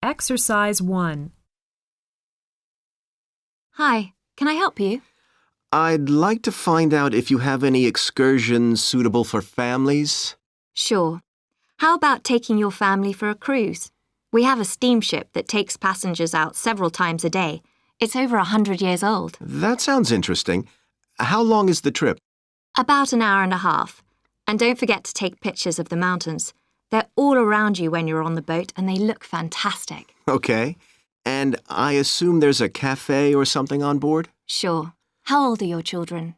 Exercise 1. Hi, can I help you? I'd like to find out if you have any excursions suitable for families. Sure. How about taking your family for a cruise? We have a steamship that takes passengers out several times a day. It's over 100 years old. That sounds interesting. How long is the trip? About an hour and a half. And don't forget to take pictures of the mountains. They're all around you when you're on the boat and they look fantastic. Okay. And I assume there's a cafe or something on board? Sure. How old are your children?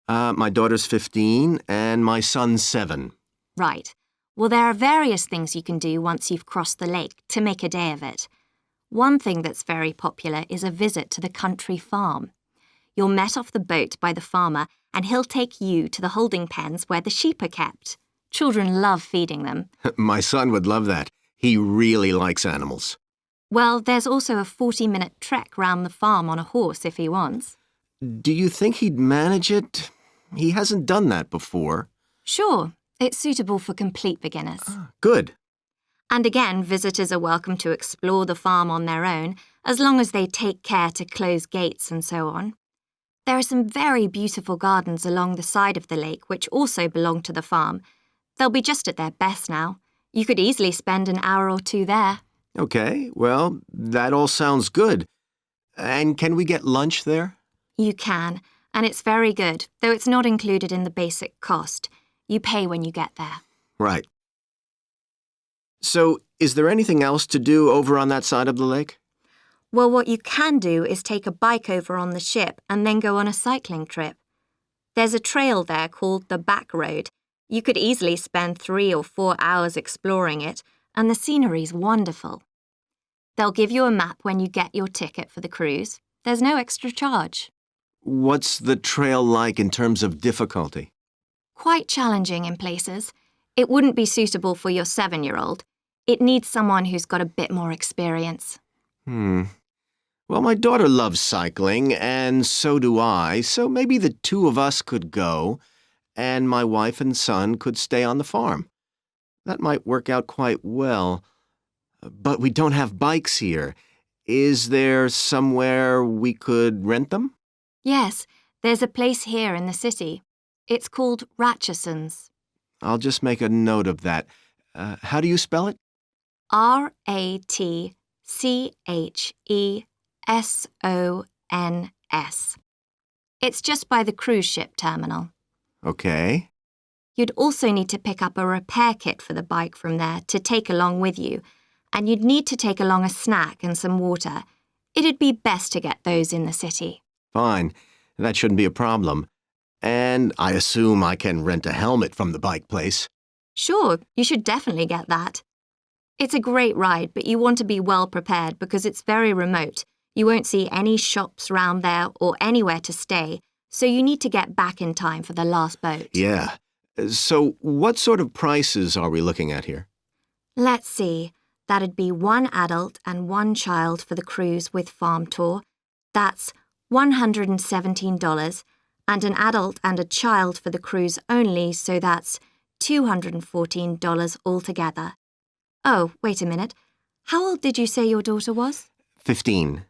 My daughter's 15 and my son's 7. Right. Well, there are various things you can do once you've crossed the lake to make a day of it. One thing that's very popular is a visit to the country farm. You're met off the boat by the farmer and he'll take you to the holding pens where the sheep are kept. Children love feeding them. My son would love that. He really likes animals. Well, there's also a 40-minute trek round the farm on a horse if he wants. Do you think he'd manage it? He hasn't done that before. Sure. It's suitable for complete beginners. Good. And again, visitors are welcome to explore the farm on their own, as long as they take care to close gates and so on. There are some very beautiful gardens along the side of the lake which also belong to the farm. They'll be just at their best now. You could easily spend an hour or two there. Okay, well, that all sounds good. And can we get lunch there? You can, and it's very good, though it's not included in the basic cost. You pay when you get there. Right. So, is there anything else to do over on that side of the lake? Well, what you can do is take a bike over on the ship and then go on a cycling trip. There's a trail there called the Back Road. You could easily spend 3 or 4 hours exploring it, and the scenery's wonderful. They'll give you a map when you get your ticket for the cruise. There's no extra charge. What's the trail like in terms of difficulty? Quite challenging in places. It wouldn't be suitable for your 7-year-old. It needs someone who's got a bit more experience. Well, my daughter loves cycling, and so do I, so maybe the 2 of us could go, and my wife and son could stay on the farm. That might work out quite well. But we don't have bikes here. Is there somewhere we could rent them? Yes, there's a place here in the city. It's called Ratcheson's. I'll just make a note of that. How do you spell it? Ratchesons. It's just by the cruise ship terminal. Okay. You'd also need to pick up a repair kit for the bike from there to take along with you, and you'd need to take along a snack and some water. It'd be best to get those in the city. Fine. That shouldn't be a problem. And I assume I can rent a helmet from the bike place. Sure, you should definitely get that. It's a great ride, but you want to be well prepared because it's very remote. You won't see any shops round there or anywhere to stay, so you need to get back in time for the last boat. Yeah. So what sort of prices are we looking at here? Let's see. That'd be 1 adult and 1 child for the cruise with farm tour. That's $117, and an adult and a child for the cruise only, so that's $214 altogether. Oh, wait a minute. How old did you say your daughter was? 15.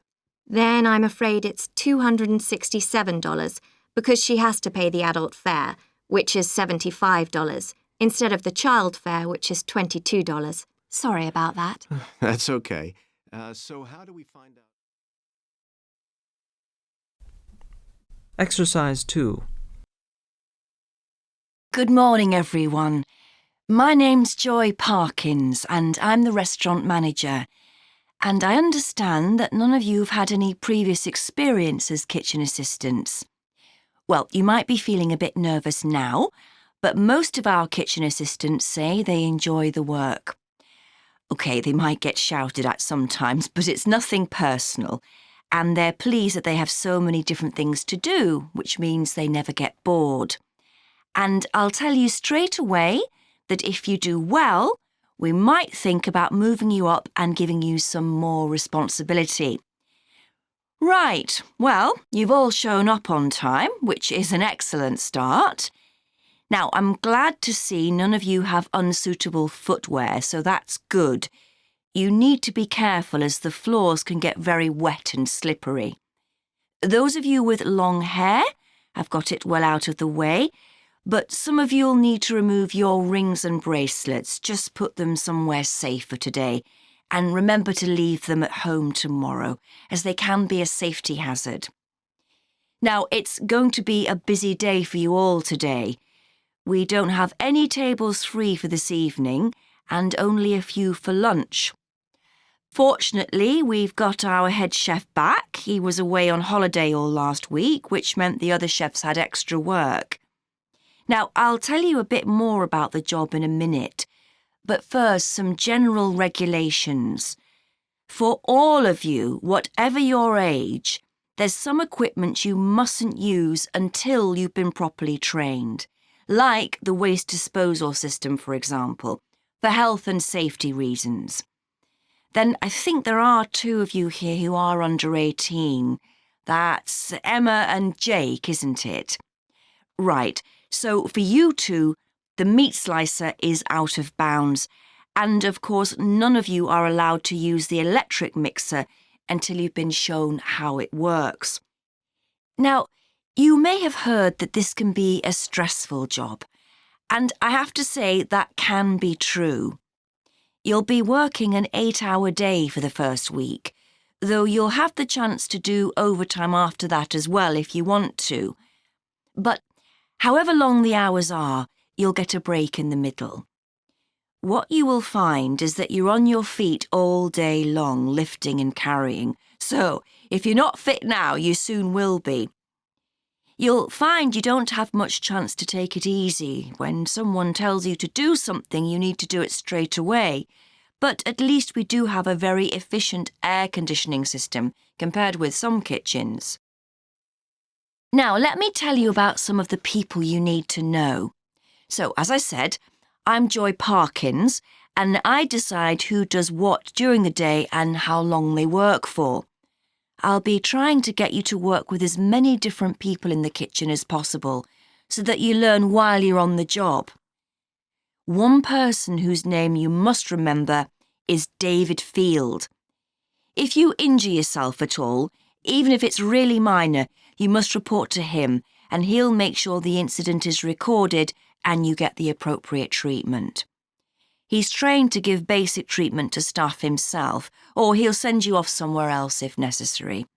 Then I'm afraid it's $267 because she has to pay the adult fare, which is $75, instead of the child fare, which is $22. Sorry about that. That's okay. So how do we find out? Exercise 2. Good morning, everyone. My name's Joy Parkins, and I'm the restaurant manager. And I understand that none of you have had any previous experience as kitchen assistants. Well, you might be feeling a bit nervous now, but most of our kitchen assistants say they enjoy the work. OK, they might get shouted at sometimes, but it's nothing personal. And they're pleased that they have so many different things to do, which means they never get bored. And I'll tell you straight away that if you do well, we might think about moving you up and giving you some more responsibility. Right, well, you've all shown up on time, which is an excellent start. Now, I'm glad to see none of you have unsuitable footwear, so that's good. you need to be careful as the floors can get very wet and slippery. Those of you with long hair, I've got it well out of the way, but some of you'll need to remove your rings and bracelets. Just put them somewhere safe for today, and remember to leave them at home tomorrow, as they can be a safety hazard. Now, it's going to be a busy day for you all today. We don't have any tables free for this evening, and only a few for lunch. Fortunately, we've got our head chef back. He was away on holiday all last week, which meant the other chefs had extra work. Now, I'll tell you a bit more about the job in a minute, but first, some general regulations. For all of you, whatever your age, there's some equipment you mustn't use until you've been properly trained, like the waste disposal system, for example, for health and safety reasons. Then I think there are 2 of you here who are under 18. That's Emma and Jake, isn't it? Right, so for you 2, the meat slicer is out of bounds, and of course none of you are allowed to use the electric mixer until you've been shown how it works. Now, you may have heard that this can be a stressful job, and I have to say that can be true. You'll be working an 8-hour day for the first week, though you'll have the chance to do overtime after that as well if you want to. But however long the hours are, you'll get a break in the middle. What you will find is that you're on your feet all day long, lifting and carrying. So, if you're not fit now, you soon will be. You'll find you don't have much chance to take it easy. When someone tells you to do something, you need to do it straight away. But at least we do have a very efficient air conditioning system compared with some kitchens. Now, let me tell you about some of the people you need to know. So, as I said, I'm Joy Parkins, and I decide who does what during the day and how long they work for. I'll be trying to get you to work with as many different people in the kitchen as possible, so that you learn while you're on the job. One person whose name you must remember is David Field. If you injure yourself at all, even if it's really minor, you must report to him, and he'll make sure the incident is recorded and you get the appropriate treatment. He's trained to give basic treatment to staff himself, or he'll send you off somewhere else if necessary.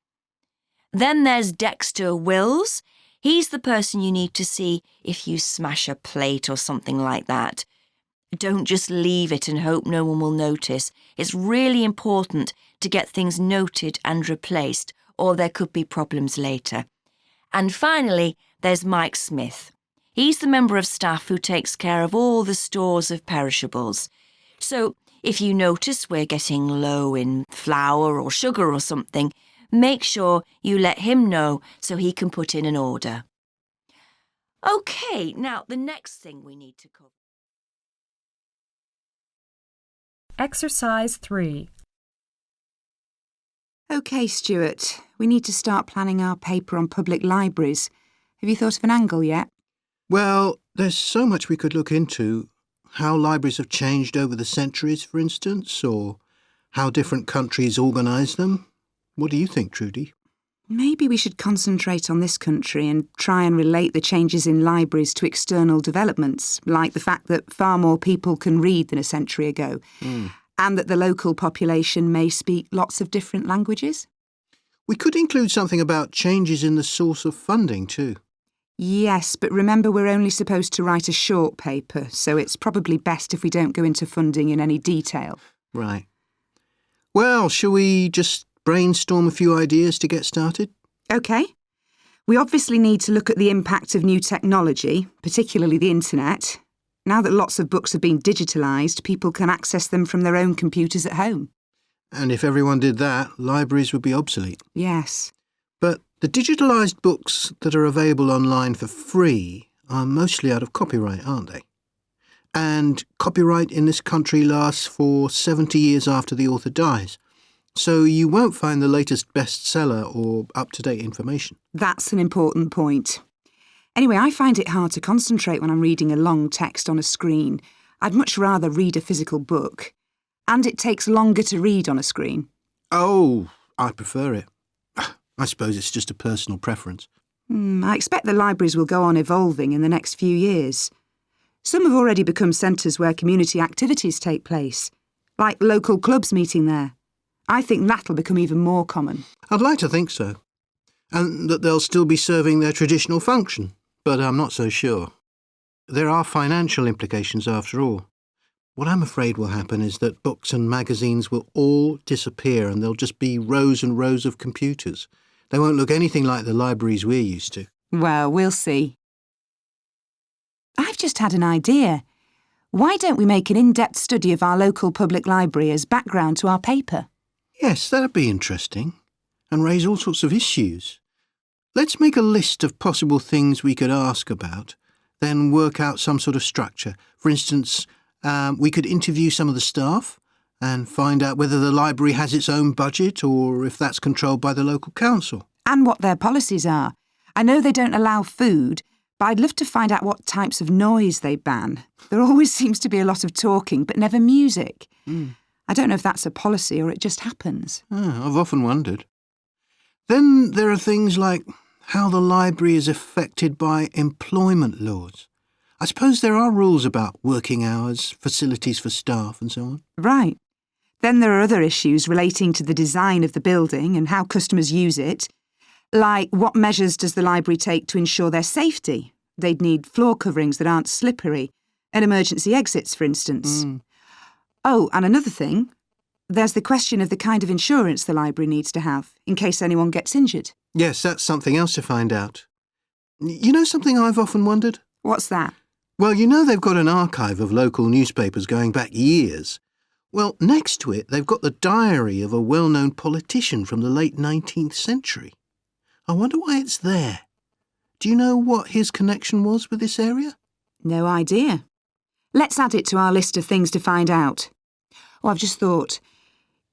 Then there's Dexter Wills. He's the person you need to see if you smash a plate or something like that. Don't just leave it and hope no one will notice. It's really important to get things noted and replaced, or there could be problems later. And finally, there's Mike Smith. He's the member of staff who takes care of all the stores of perishables. So, if you notice we're getting low in flour or sugar or something, make sure you let him know so he can put in an order. OK, now the next thing we need to cover. Exercise 3. OK, Stuart, we need to start planning our paper on public libraries. Have you thought of an angle yet? Well, there's so much we could look into. How libraries have changed over the centuries, for instance, or how different countries organise them. What do you think, Trudy? Maybe we should concentrate on this country and try and relate the changes in libraries to external developments, like the fact that far more people can read than a century ago, and that the local population may speak lots of different languages. We could include something about changes in the source of funding too. Yes, but remember we're only supposed to write a short paper, so it's probably best if we don't go into funding in any detail. Right. Well, shall we just brainstorm a few ideas to get started? OK. We obviously need to look at the impact of new technology, particularly the internet. Now that lots of books have been digitalised, people can access them from their own computers at home. And if everyone did that, libraries would be obsolete. Yes. But the digitalised books that are available online for free are mostly out of copyright, aren't they? And copyright in this country lasts for 70 years after the author dies. So you won't find the latest bestseller or up-to-date information. That's an important point. Anyway, I find it hard to concentrate when I'm reading a long text on a screen. I'd much rather read a physical book. And it takes longer to read on a screen. Oh, I prefer it. I suppose it's just a personal preference. I expect the libraries will go on evolving in the next few years. Some have already become centres where community activities take place, like local clubs meeting there. I think that'll become even more common. I'd like to think so. And that they'll still be serving their traditional function, but I'm not so sure. There are financial implications after all. What I'm afraid will happen is that books and magazines will all disappear and there'll just be rows and rows of computers. They won't look anything like the libraries we're used to. Well, we'll see. I've just had an idea. Why don't we make an in-depth study of our local public library as background to our paper? Yes, that'd be interesting. And raise all sorts of issues. Let's make a list of possible things we could ask about, then work out some sort of structure. For instance, we could interview some of the staff and find out whether the library has its own budget or if that's controlled by the local council. And what their policies are. I know they don't allow food, but I'd love to find out what types of noise they ban. There always seems to be a lot of talking, but never music. I don't know if that's a policy or it just happens. I've often wondered. Then there are things like how the library is affected by employment laws. I suppose there are rules about working hours, facilities for staff and so on. Right. Then there are other issues relating to the design of the building and how customers use it. Like, what measures does the library take to ensure their safety? They'd need floor coverings that aren't slippery, and emergency exits, for instance. Oh, and another thing, there's the question of the kind of insurance the library needs to have, in case anyone gets injured. Yes, that's something else to find out. You know something I've often wondered? What's that? Well, you know they've got an archive of local newspapers going back years. Well, next to it, they've got the diary of a well-known politician from the late 19th century. I wonder why it's there. Do you know what his connection was with this area? No idea. Let's add it to our list of things to find out. Oh, I've just thought,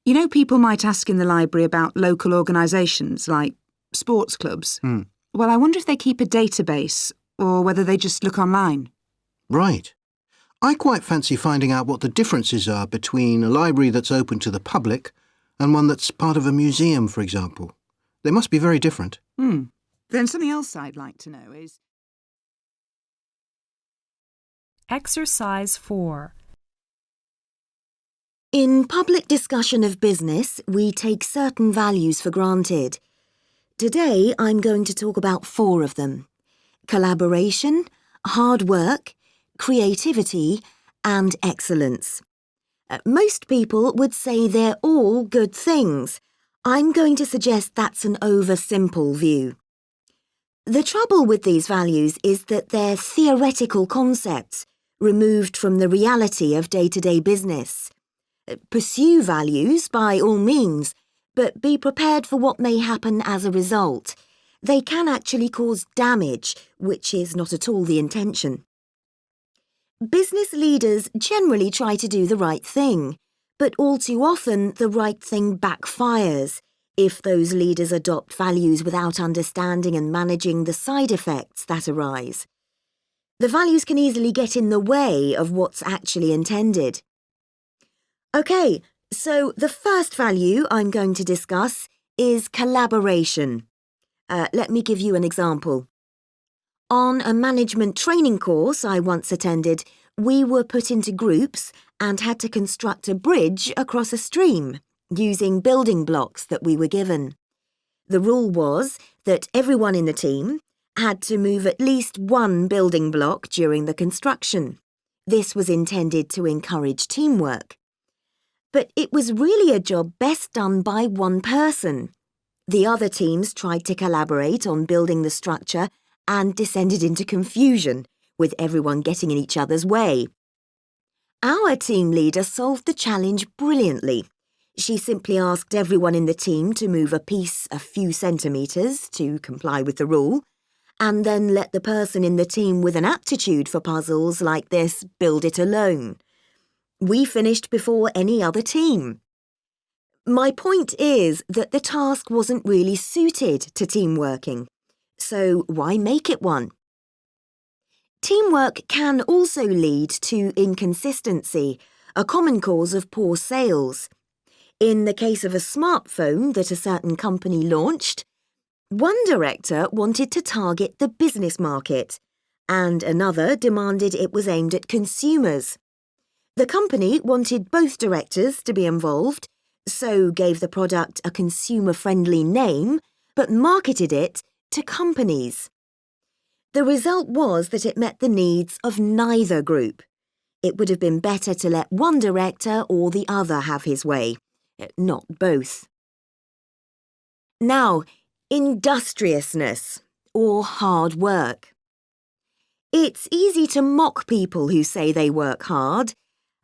you know, people might ask in the library about local organisations like sports clubs. Well, I wonder if they keep a database or whether they just look online. Right. I quite fancy finding out what the differences are between a library that's open to the public and one that's part of a museum, for example. They must be very different. Then something else I'd like to know is... Exercise 4. In public discussion of business, we take certain values for granted. Today, I'm going to talk about 4 of them: collaboration, hard work, creativity, and excellence. Most people would say they're all good things. I'm going to suggest that's an oversimple view. The trouble with these values is that they're theoretical concepts, removed from the reality of day-to-day business. Pursue values by all means, but be prepared for what may happen as a result. They can actually cause damage, which is not at all the intention. Business leaders generally try to do the right thing, but all too often the right thing backfires if those leaders adopt values without understanding and managing the side effects that arise. The values can easily get in the way of what's actually intended. OK, so the first value I'm going to discuss is collaboration. Let me give you an example. On a management training course I once attended, we were put into groups and had to construct a bridge across a stream using building blocks that we were given. The rule was that everyone in the team had to move at least one building block during the construction. This was intended to encourage teamwork. But it was really a job best done by one person. The other teams tried to collaborate on building the structure and descended into confusion, with everyone getting in each other's way. Our team leader solved the challenge brilliantly. She simply asked everyone in the team to move a piece a few centimetres to comply with the rule, and then let the person in the team with an aptitude for puzzles like this build it alone. We finished before any other team. My point is that the task wasn't really suited to team working, so why make it one? Teamwork can also lead to inconsistency, a common cause of poor sales. In the case of a smartphone that a certain company launched, one director wanted to target the business market, and another demanded it was aimed at consumers. The company wanted both directors to be involved, so gave the product a consumer-friendly name, but marketed it to companies. The result was that it met the needs of neither group. It would have been better to let one director or the other have his way, not both. Now, industriousness, or hard work. It's easy to mock people who say they work hard.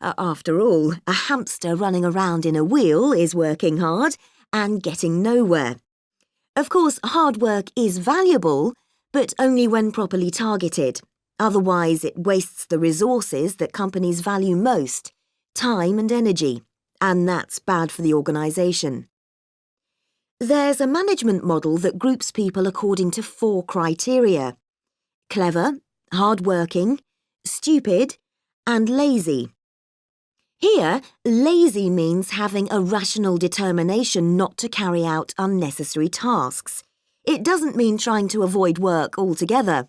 After all, a hamster running around in a wheel is working hard and getting nowhere. Of course, hard work is valuable, but only when properly targeted. Otherwise, it wastes the resources that companies value most, time and energy, and that's bad for the organisation. There's a management model that groups people according to 4 criteria: clever, hard-working, stupid, and lazy. Here, lazy means having a rational determination not to carry out unnecessary tasks. It doesn't mean trying to avoid work altogether.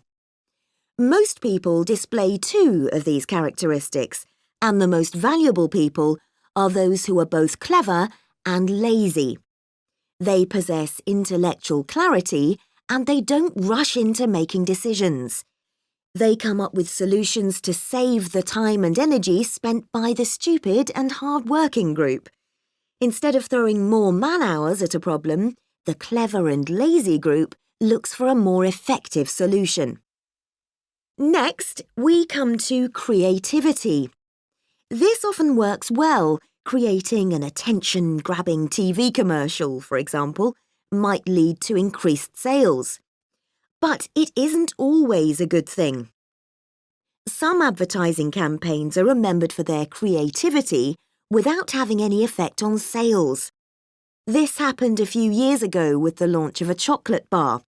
Most people display 2 of these characteristics, and the most valuable people are those who are both clever and lazy. They possess intellectual clarity and they don't rush into making decisions. They come up with solutions to save the time and energy spent by the stupid and hard-working group. Instead of throwing more man-hours at a problem, the clever and lazy group looks for a more effective solution. Next, we come to creativity. This often works well. Creating an attention-grabbing TV commercial, for example, might lead to increased sales. But it isn't always a good thing. Some advertising campaigns are remembered for their creativity without having any effect on sales. This happened a few years ago with the launch of a chocolate bar.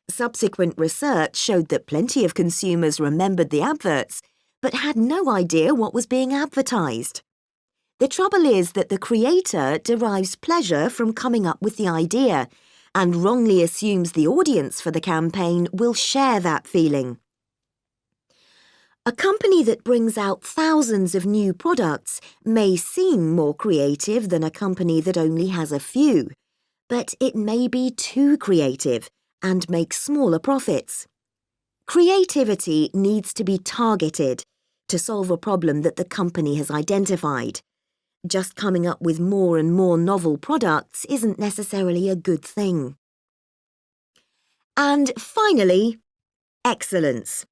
Subsequent research showed that plenty of consumers remembered the adverts, but had no idea what was being advertised. The trouble is that the creator derives pleasure from coming up with the idea and wrongly assumes the audience for the campaign will share that feeling. A company that brings out thousands of new products may seem more creative than a company that only has a few, but it may be too creative and make smaller profits. Creativity needs to be targeted to solve a problem that the company has identified. Just coming up with more and more novel products isn't necessarily a good thing. And finally, excellence.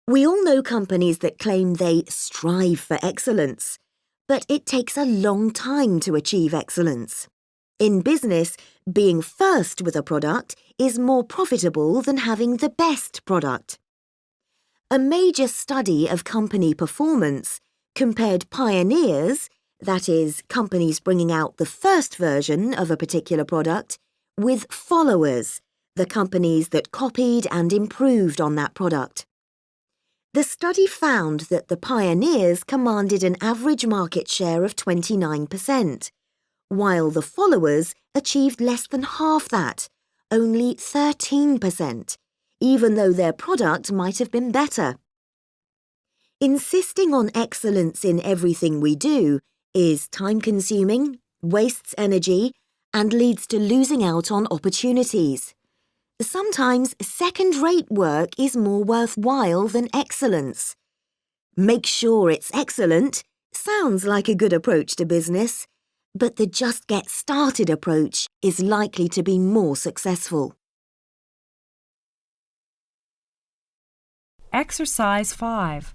We all know companies that claim they strive for excellence, but it takes a long time to achieve excellence. In business, being first with a product is more profitable than having the best product. A major study of company performance compared pioneers, that is, companies bringing out the first version of a particular product, with followers, the companies that copied and improved on that product. The study found that the pioneers commanded an average market share of 29%, while the followers achieved less than half that, only 13%, even though their product might have been better. Insisting on excellence in everything we do is time-consuming, wastes energy, and leads to losing out on opportunities. Sometimes second-rate work is more worthwhile than excellence. Make sure it's excellent sounds like a good approach to business, but the just get started approach is likely to be more successful. Exercise 5.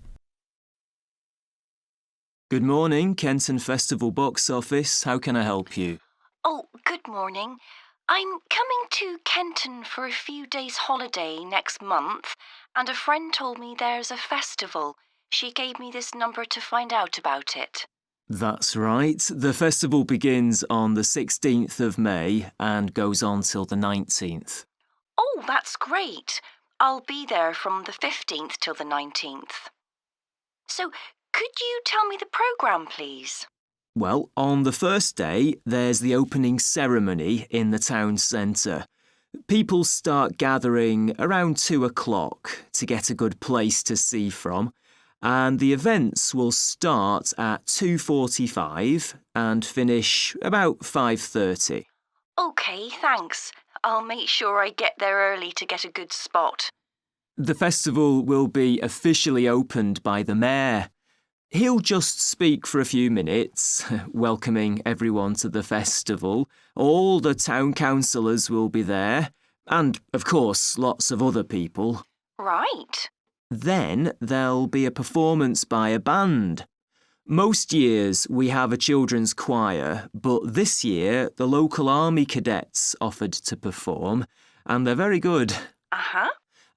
Good morning, Kenton Festival box office. How can I help you? Oh, good morning. I'm coming to Kenton for a few days' holiday next month, and a friend told me there's a festival. She gave me this number to find out about it. That's right. The festival begins on the 16th of May and goes on till the 19th. Oh, that's great. I'll be there from the 15th till the 19th. So, Could you tell me the programme, please? Well, on the first day, there's the opening ceremony in the town centre. People start gathering around 2 o'clock to get a good place to see from, and the events will start at 2:45 and finish about 5:30. OK, thanks. I'll make sure I get there early to get a good spot. The festival will be officially opened by the mayor. He'll just speak for a few minutes, welcoming everyone to the festival. All the town councillors will be there, and, of course, lots of other people. Right. Then there'll be a performance by a band. Most years we have a children's choir, but this year the local army cadets offered to perform, and they're very good. Uh-huh.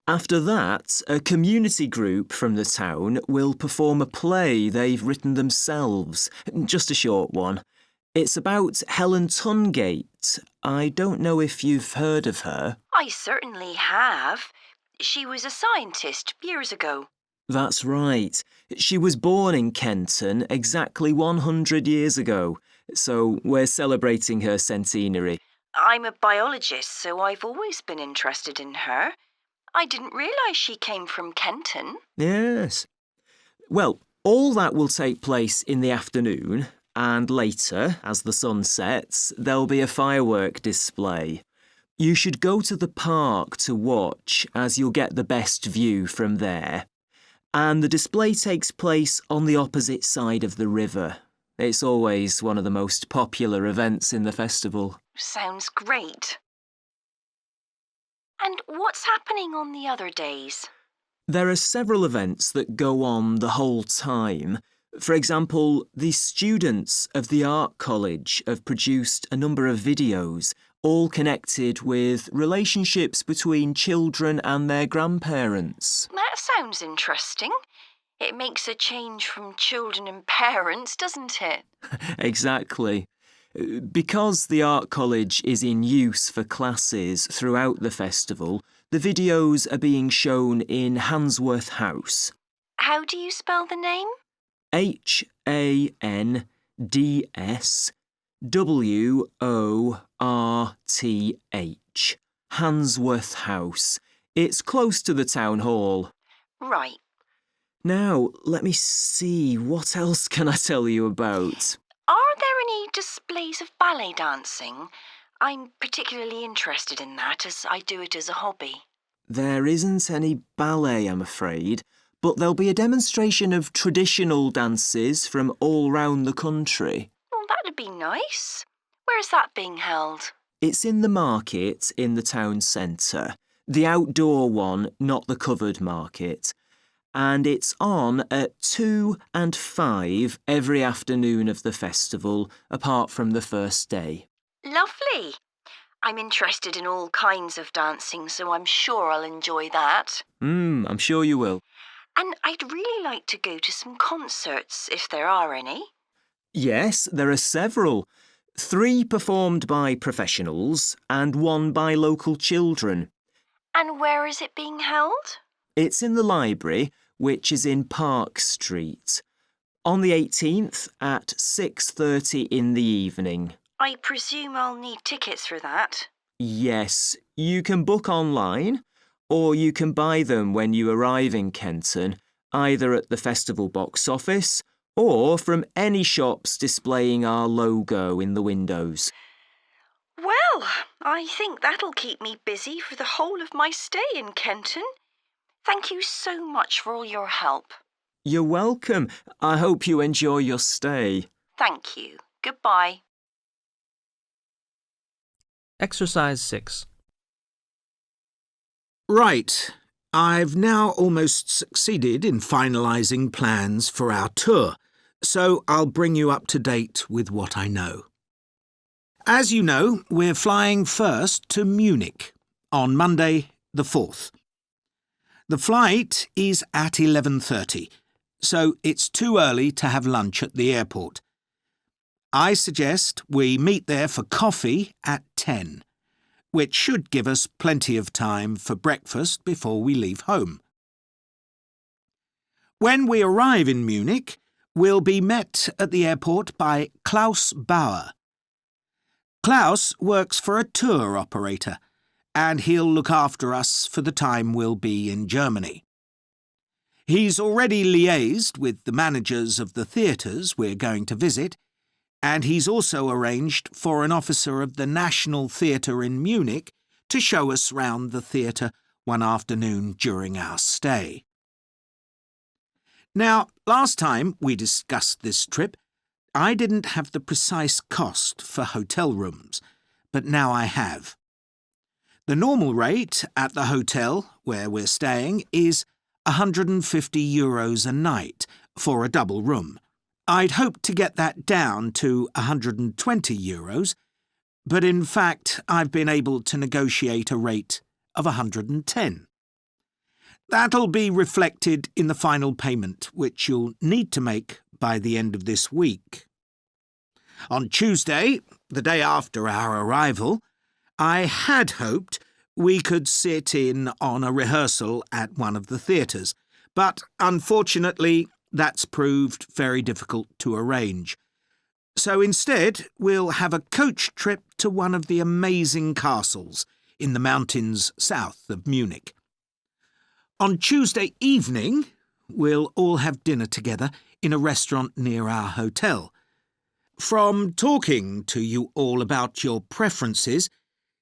After that, a community group from the town will perform a play they've written themselves, just a short one. It's about Helen Tungate. I don't know if you've heard of her. I certainly have. She was a scientist years ago. That's right. She was born in Kenton exactly 100 years ago, so we're celebrating her centenary. I'm a biologist, so I've always been interested in her. I didn't realise she came from Kenton. Yes. Well, all that will take place in the afternoon, and later, as the sun sets, there'll be a firework display. You should go to the park to watch, as you'll get the best view from there. And the display takes place on the opposite side of the river. It's always one of the most popular events in the festival. Sounds great. And what's happening on the other days? There are several events that go on the whole time. For example, the students of the art college have produced a number of videos, all connected with relationships between children and their grandparents. That sounds interesting. It makes a change from children and parents, doesn't it? Exactly. Because the art college is in use for classes throughout the festival, the videos are being shown in Handsworth House. How do you spell the name? Handsworth. Handsworth House. It's close to the town hall. Right. Now, let me see, what else can I tell you about? Are there any displays of ballet dancing? I'm particularly interested in that, as I do it as a hobby. There isn't any ballet, I'm afraid, but there'll be a demonstration of traditional dances from all round the country. Well, that'd be nice. Where's that being held? It's in the market in the town centre. The outdoor one, not the covered market. And it's on at 2 and 5 every afternoon of the festival, apart from the first day. Lovely. I'm interested in all kinds of dancing, so I'm sure I'll enjoy that. I'm sure you will. And I'd really like to go to some concerts, if there are any. Yes, there are several. 3 performed by professionals and 1 by local children. And where is it being held? It's in the library, which is in Park Street. On the 18th at 6:30 in the evening. I presume I'll need tickets for that. Yes, you can book online, or you can buy them when you arrive in Kenton, either at the festival box office or from any shops displaying our logo in the windows. Well, I think that'll keep me busy for the whole of my stay in Kenton. Thank you so much for all your help. You're welcome. I hope you enjoy your stay. Thank you. Goodbye. Exercise 6. Right. I've now almost succeeded in finalising plans for our tour, so I'll bring you up to date with what I know. As you know, we're flying first to Munich on Monday the 4th. The flight is at 11:30, so it's too early to have lunch at the airport. I suggest we meet there for coffee at 10, which should give us plenty of time for breakfast before we leave home. When we arrive in Munich, we'll be met at the airport by Klaus Bauer. Klaus works for a tour operator, and he'll look after us for the time we'll be in Germany. He's already liaised with the managers of the theatres we're going to visit, and he's also arranged for an officer of the National Theatre in Munich to show us round the theatre one afternoon during our stay. Now, last time we discussed this trip, I didn't have the precise cost for hotel rooms, but now I have. The normal rate at the hotel where we're staying is €150 a night for a double room. I'd hoped to get that down to €120, but in fact I've been able to negotiate a rate of $110. That'll be reflected in the final payment, which you'll need to make by the end of this week. On Tuesday, the day after our arrival, I had hoped we could sit in on a rehearsal at one of the theatres, but unfortunately that's proved very difficult to arrange. So instead, we'll have a coach trip to one of the amazing castles in the mountains south of Munich. On Tuesday evening, we'll all have dinner together in a restaurant near our hotel. From talking to you all about your preferences,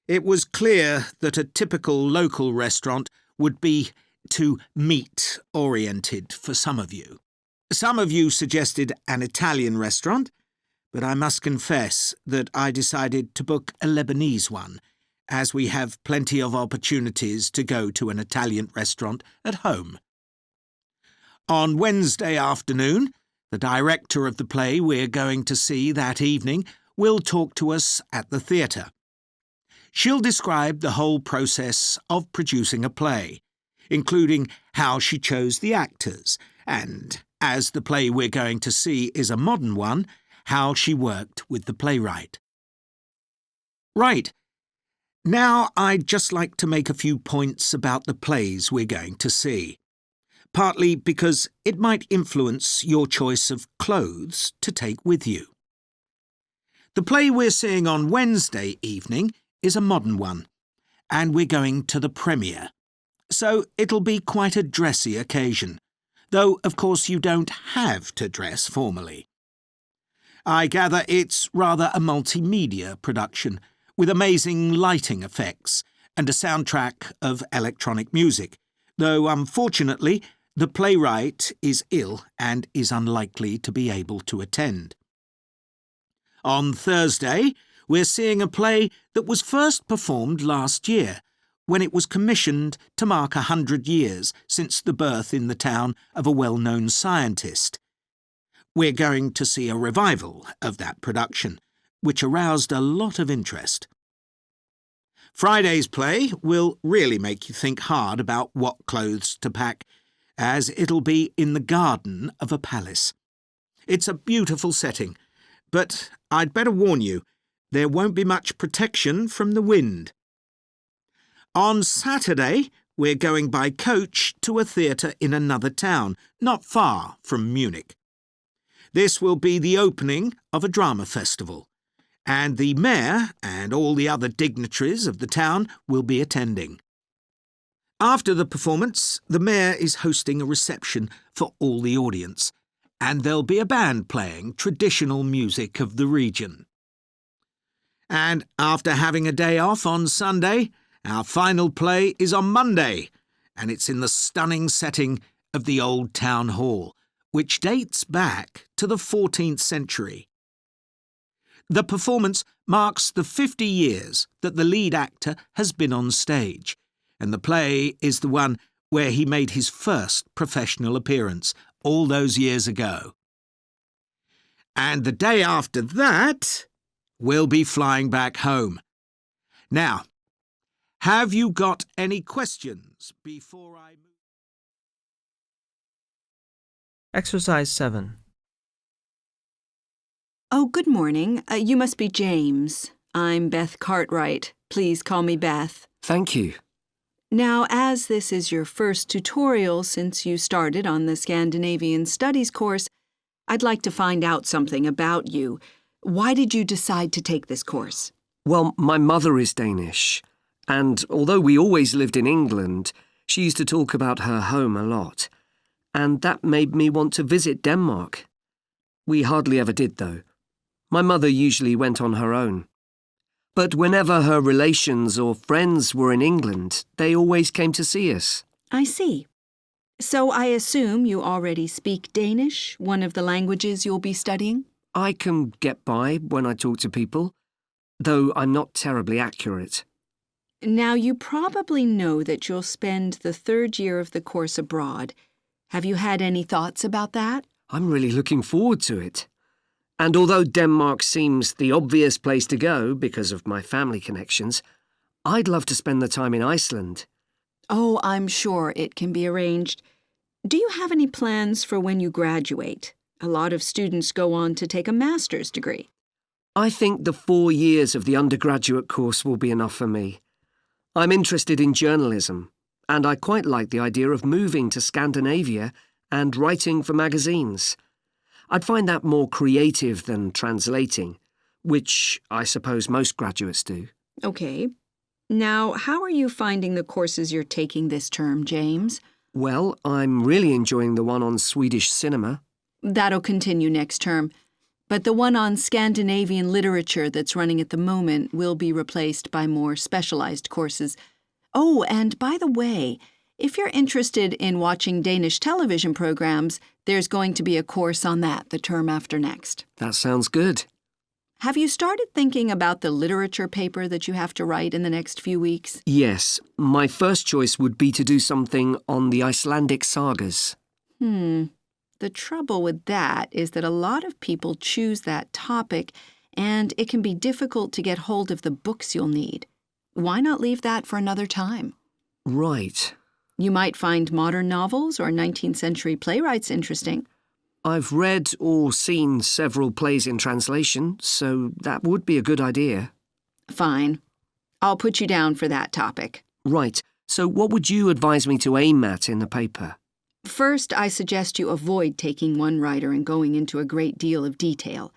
it was clear that a typical local restaurant would be too meat-oriented for some of you. Some of you suggested an Italian restaurant, but I must confess that I decided to book a Lebanese one, as we have plenty of opportunities to go to an Italian restaurant at home. On Wednesday afternoon, the director of the play we're going to see that evening will talk to us at the theatre. She'll describe the whole process of producing a play, including how she chose the actors, and, as the play we're going to see is a modern one, how she worked with the playwright. Right. Now I'd just like to make a few points about the plays we're going to see, partly because it might influence your choice of clothes to take with you. The play we're seeing on Wednesday evening is a modern one, and we're going to the premiere, so it'll be quite a dressy occasion, though of course you don't have to dress formally. I gather it's rather a multimedia production, with amazing lighting effects and a soundtrack of electronic music, though unfortunately the playwright is ill and is unlikely to be able to attend. On Thursday, we're seeing a play that was first performed last year, when it was commissioned to mark 100 years since the birth in the town of a well-known scientist. We're going to see a revival of that production, which aroused a lot of interest. Friday's play will really make you think hard about what clothes to pack, as it'll be in the garden of a palace. It's a beautiful setting, but I'd better warn you, there won't be much protection from the wind. On Saturday, we're going by coach to a theatre in another town, not far from Munich. This will be the opening of a drama festival, and the mayor and all the other dignitaries of the town will be attending. After the performance, the mayor is hosting a reception for all the audience, and there'll be a band playing traditional music of the region. And after having a day off on Sunday, our final play is on Monday, and it's in the stunning setting of the old town hall, which dates back to the 14th century. The performance marks the 50 years that the lead actor has been on stage, and the play is the one where he made his first professional appearance all those years ago. And the day after that, we'll be flying back home. Now, have you got any questions before I move? Exercise 7. Oh, good morning. You must be James. I'm Beth Cartwright. Please call me Beth. Thank you. Now, as this is your first tutorial since you started on the Scandinavian Studies course, I'd like to find out something about you. Why did you decide to take this course? Well, my mother is Danish, and although we always lived in England, she used to talk about her home a lot, and that made me want to visit Denmark. We hardly ever did, though. My mother usually went on her own. But whenever her relations or friends were in England, they always came to see us. I see. So I assume you already speak Danish, one of the languages you'll be studying? I can get by when I talk to people, though I'm not terribly accurate. Now, you probably know that you'll spend the 3rd year of the course abroad. Have you had any thoughts about that? I'm really looking forward to it. And although Denmark seems the obvious place to go because of my family connections, I'd love to spend the time in Iceland. Oh, I'm sure it can be arranged. Do you have any plans for when you graduate? A lot of students go on to take a master's degree. I think the 4 years of the undergraduate course will be enough for me. I'm interested in journalism, and I quite like the idea of moving to Scandinavia and writing for magazines. I'd find that more creative than translating, which I suppose most graduates do. Okay. Now, how are you finding the courses you're taking this term, James? Well, I'm really enjoying the one on Swedish cinema. That'll continue next term. But the one on Scandinavian literature that's running at the moment will be replaced by more specialized courses. Oh, and by the way, if you're interested in watching Danish television programs, there's going to be a course on that the term after next. That sounds good. Have you started thinking about the literature paper that you have to write in the next few weeks? Yes, my first choice would be to do something on the Icelandic sagas. The trouble with that is that a lot of people choose that topic, and it can be difficult to get hold of the books you'll need. Why not leave that for another time? Right. You might find modern novels or 19th century playwrights interesting. I've read or seen several plays in translation, so that would be a good idea. Fine. I'll put you down for that topic. Right. So what would you advise me to aim at in the paper? First, I suggest you avoid taking one writer and going into a great deal of detail.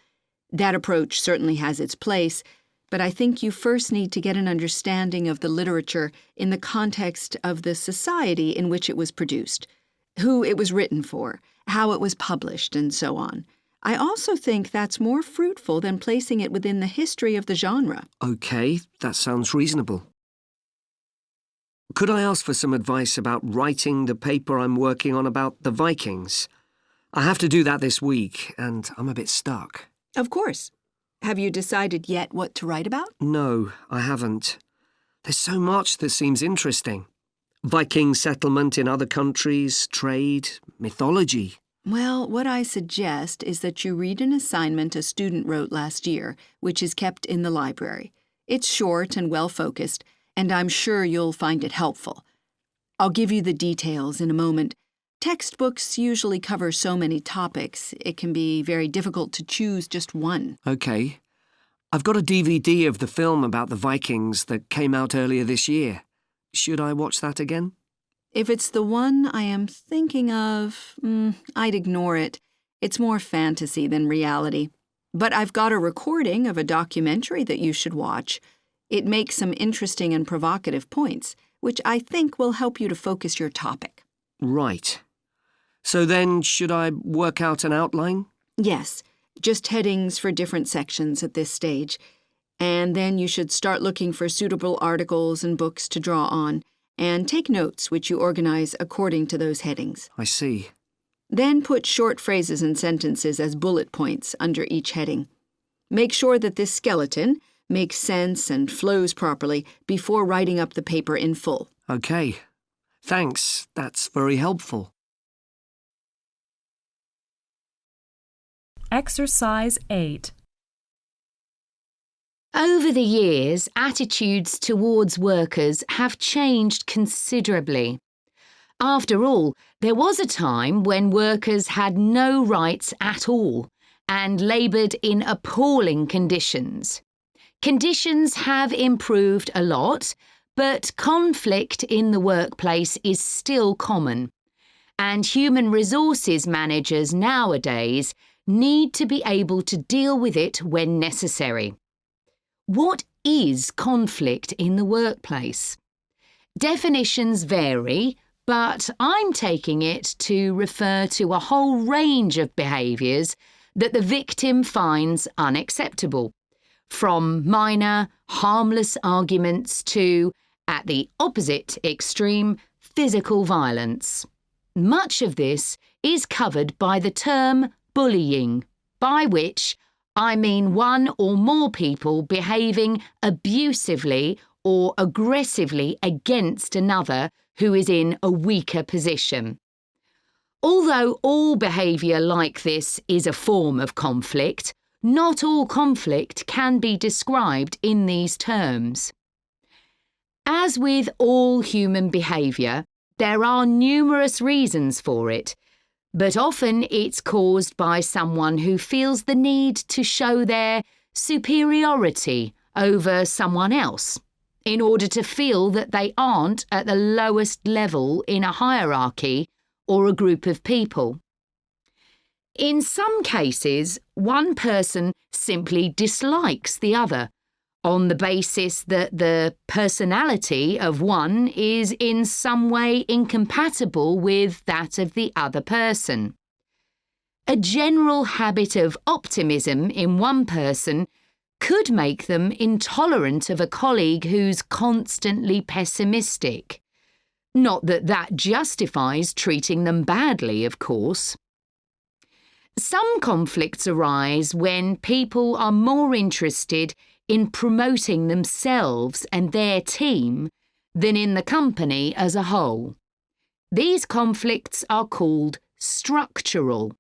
That approach certainly has its place, but I think you first need to get an understanding of the literature in the context of the society in which it was produced, who it was written for, how it was published, and so on. I also think that's more fruitful than placing it within the history of the genre. Okay, that sounds reasonable. Could I ask for some advice about writing the paper I'm working on about the Vikings? I have to do that this week, and I'm a bit stuck. Of course. Have you decided yet what to write about? No, I haven't. There's so much that seems interesting. Viking settlement in other countries, trade, mythology. Well, what I suggest is that you read an assignment a student wrote last year, which is kept in the library. It's short and well-focused, and I'm sure you'll find it helpful. I'll give you the details in a moment. Textbooks usually cover so many topics, it can be very difficult to choose just one. Okay. I've got a DVD of the film about the Vikings that came out earlier this year. Should I watch that again? If it's the one I am thinking of, I'd ignore it. It's more fantasy than reality. But I've got a recording of a documentary that you should watch. It makes some interesting and provocative points, which I think will help you to focus your topic. Right. So then, should I work out an outline? Yes, just headings for different sections at this stage. And then you should start looking for suitable articles and books to draw on, and take notes which you organize according to those headings. I see. Then put short phrases and sentences as bullet points under each heading. Make sure that this skeleton makes sense and flows properly before writing up the paper in full. Okay. Thanks. That's very helpful. Exercise 8. Over the years, attitudes towards workers have changed considerably. After all, there was a time when workers had no rights at all and laboured in appalling conditions. Conditions have improved a lot, but conflict in the workplace is still common. And human resources managers nowadays need to be able to deal with it when necessary. What is conflict in the workplace? Definitions vary, but I'm taking it to refer to a whole range of behaviours that the victim finds unacceptable, from minor, harmless arguments to, at the opposite extreme, physical violence. Much of this is covered by the term bullying, by which I mean one or more people behaving abusively or aggressively against another who is in a weaker position. Although all behaviour like this is a form of conflict, not all conflict can be described in these terms. As with all human behaviour, there are numerous reasons for it, but often it's caused by someone who feels the need to show their superiority over someone else in order to feel that they aren't at the lowest level in a hierarchy or a group of people. In some cases, one person simply dislikes the other on the basis that the personality of one is in some way incompatible with that of the other person. A general habit of optimism in one person could make them intolerant of a colleague who's constantly pessimistic. Not that that justifies treating them badly, of course. Some conflicts arise when people are more interested in promoting themselves and their team than in the company as a whole. These conflicts are called structural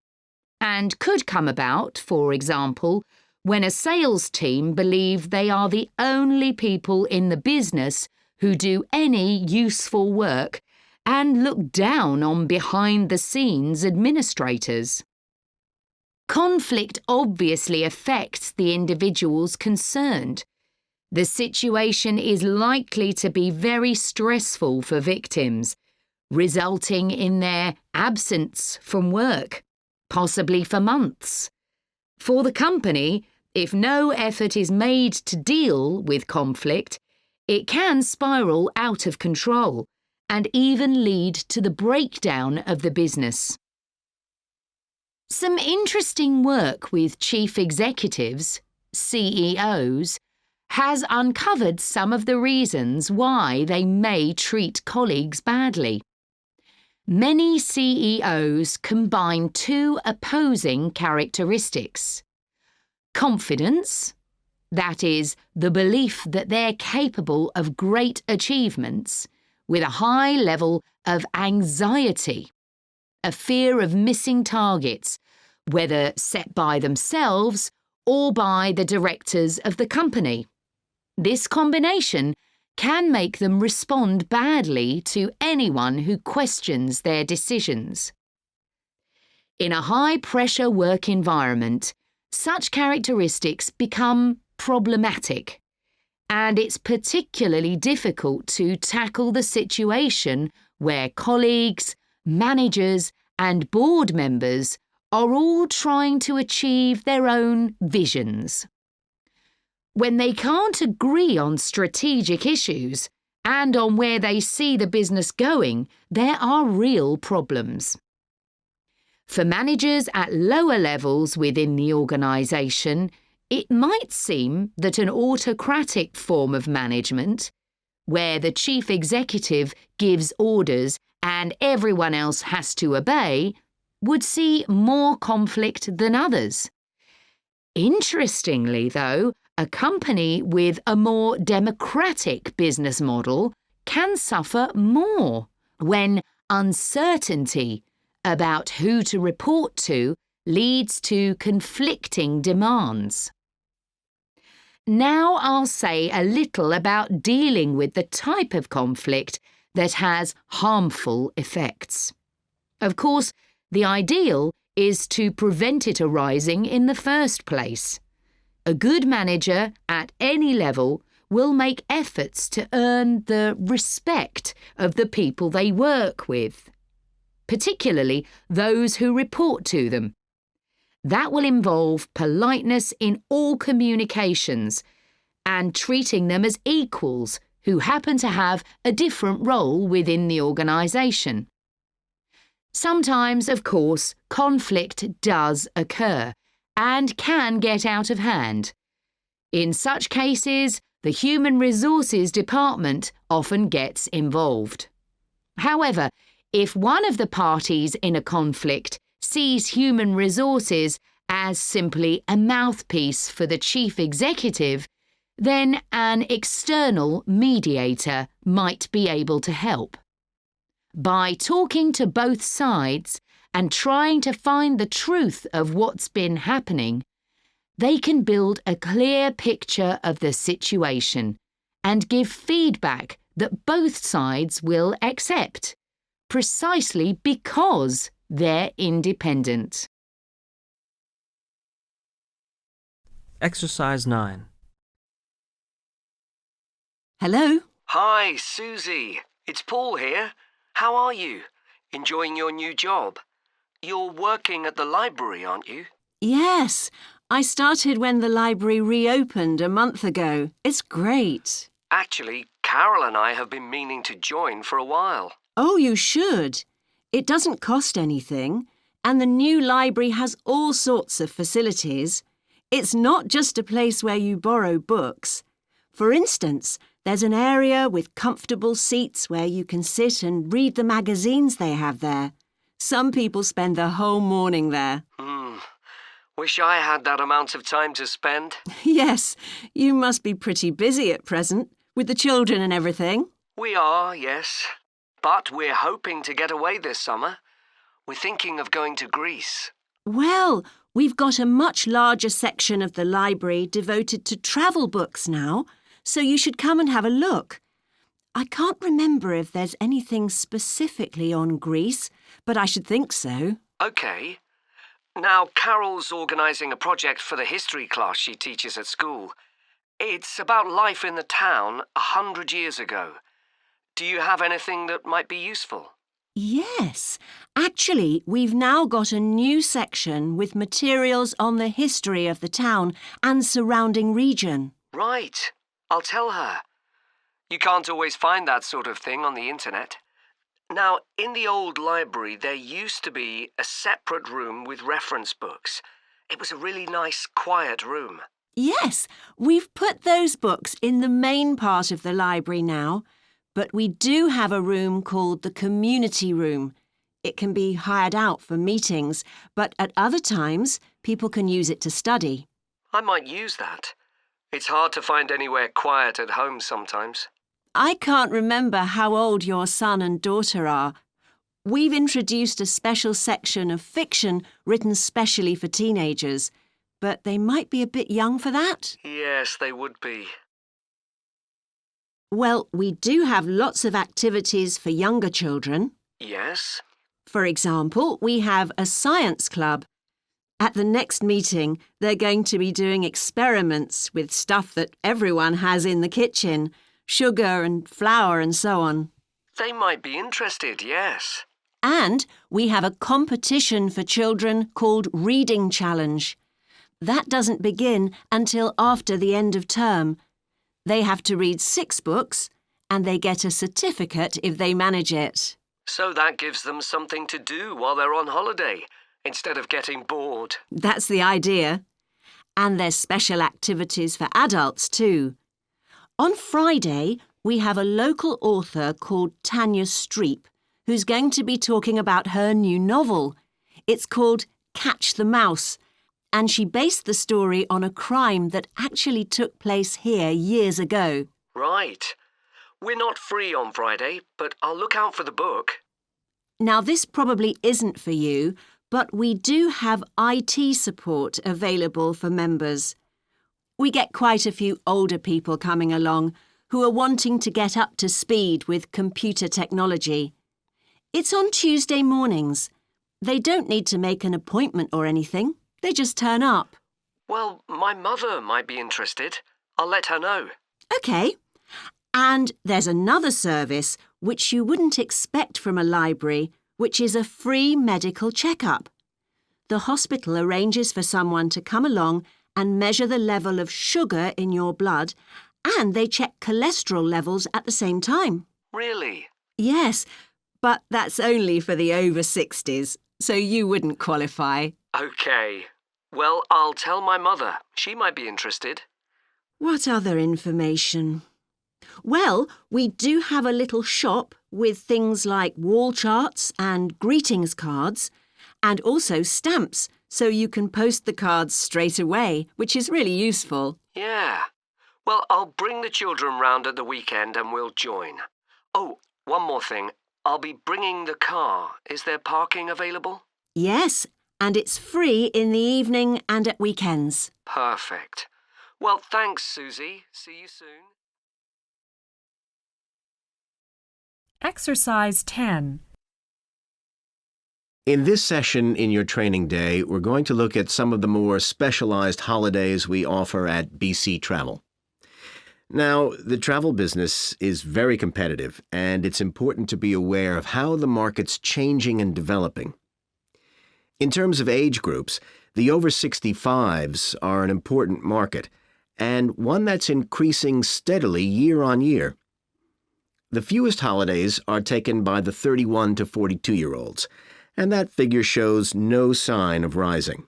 and could come about, for example, when a sales team believe they are the only people in the business who do any useful work and look down on behind-the-scenes administrators. Conflict obviously affects the individuals concerned. The situation is likely to be very stressful for victims, resulting in their absence from work, possibly for months. For the company, if no effort is made to deal with conflict, it can spiral out of control and even lead to the breakdown of the business. Some interesting work with chief executives, CEOs, has uncovered some of the reasons why they may treat colleagues badly. Many CEOs combine two opposing characteristics: confidence, that is, the belief that they're capable of great achievements, with a high level of anxiety, a fear of missing targets, whether set by themselves or by the directors of the company. This combination can make them respond badly to anyone who questions their decisions. In a high-pressure work environment, such characteristics become problematic, and it's particularly difficult to tackle the situation where colleagues, managers and board members are all trying to achieve their own visions. When they can't agree on strategic issues and on where they see the business going, there are real problems. For managers at lower levels within the organisation, it might seem that an autocratic form of management, where the chief executive gives orders and everyone else has to obey, would see more conflict than others. Interestingly, though, a company with a more democratic business model can suffer more when uncertainty about who to report to leads to conflicting demands. Now I'll say a little about dealing with the type of conflict that has harmful effects. Of course, the ideal is to prevent it arising in the first place. A good manager at any level will make efforts to earn the respect of the people they work with, particularly those who report to them. That will involve politeness in all communications and treating them as equals who happen to have a different role within the organisation. Sometimes, of course, conflict does occur and can get out of hand. In such cases, the Human Resources Department often gets involved. However, if one of the parties in a conflict sees human resources as simply a mouthpiece for the chief executive, then an external mediator might be able to help. By talking to both sides and trying to find the truth of what's been happening, they can build a clear picture of the situation and give feedback that both sides will accept, precisely because they're independent. Exercise 9. Hello? Hi, Susie. It's Paul here. How are you? Enjoying your new job? You're working at the library, aren't you? Yes, I started when the library reopened a month ago. It's great. Actually, Carol and I have been meaning to join for a while. Oh, you should. It doesn't cost anything, and the new library has all sorts of facilities. It's not just a place where you borrow books. For instance, there's an area with comfortable seats where you can sit and read the magazines they have there. Some people spend the whole morning there. Wish I had that amount of time to spend. Yes, you must be pretty busy at present, with the children and everything. We are, yes. But we're hoping to get away this summer. We're thinking of going to Greece. Well, we've got a much larger section of the library devoted to travel books now, so you should come and have a look. I can't remember if there's anything specifically on Greece, but I should think so. OK. Now, Carol's organising a project for the history class she teaches at school. It's about life in the town 100 years ago. Do you have anything that might be useful? Yes. Actually, we've now got a new section with materials on the history of the town and surrounding region. Right. I'll tell her. You can't always find that sort of thing on the internet. Now, in the old library, there used to be a separate room with reference books. It was a really nice, quiet room. Yes, we've put those books in the main part of the library now, but we do have a room called the community room. It can be hired out for meetings, but at other times, people can use it to study. I might use that. It's hard to find anywhere quiet at home sometimes. I can't remember how old your son and daughter are. We've introduced a special section of fiction written specially for teenagers, but they might be a bit young for that. Yes, they would be. Well, we do have lots of activities for younger children. Yes? For example, we have a science club. At the next meeting, they're going to be doing experiments with stuff that everyone has in the kitchen, sugar and flour and so on. They might be interested, yes. And we have a competition for children called Reading Challenge. That doesn't begin until after the end of term. They have to read 6 books and they get a certificate if they manage it. So that gives them something to do while they're on holiday, instead of getting bored. That's the idea. And there's special activities for adults too. On Friday, we have a local author called Tanya Streep, who's going to be talking about her new novel. It's called Catch the Mouse, and she based the story on a crime that actually took place here years ago. Right. We're not free on Friday, but I'll look out for the book. Now, this probably isn't for you, but we do have IT support available for members. We get quite a few older people coming along who are wanting to get up to speed with computer technology. It's on Tuesday mornings. They don't need to make an appointment or anything. They just turn up. Well, my mother might be interested. I'll let her know. OK. And there's another service which you wouldn't expect from a library, which is a free medical checkup. the hospital arranges for someone to come along and measure the level of sugar in your blood, and they check cholesterol levels at the same time. Really? Yes, but that's only for the over 60s, so you wouldn't qualify. OK. Well, I'll tell my mother. She might be interested. What other information? Well, we do have a little shop with things like wall charts and greetings cards, and also stamps, so you can post the cards straight away, which is really useful. Yeah. Well, I'll bring the children round at the weekend and we'll join. Oh, one more thing. I'll be bringing the car. Is there parking available? Yes, and it's free in the evening and at weekends. Perfect. Well, thanks, Susie. See you soon. Exercise 10. In this session in your training day, we're going to look at some of the more specialized holidays we offer at BC Travel. Now, the travel business is very competitive, and it's important to be aware of how the market's changing and developing. In terms of age groups, the over 65s are an important market, and one that's increasing steadily year on year. The fewest holidays are taken by the 31 to 42-year-olds, and that figure shows no sign of rising.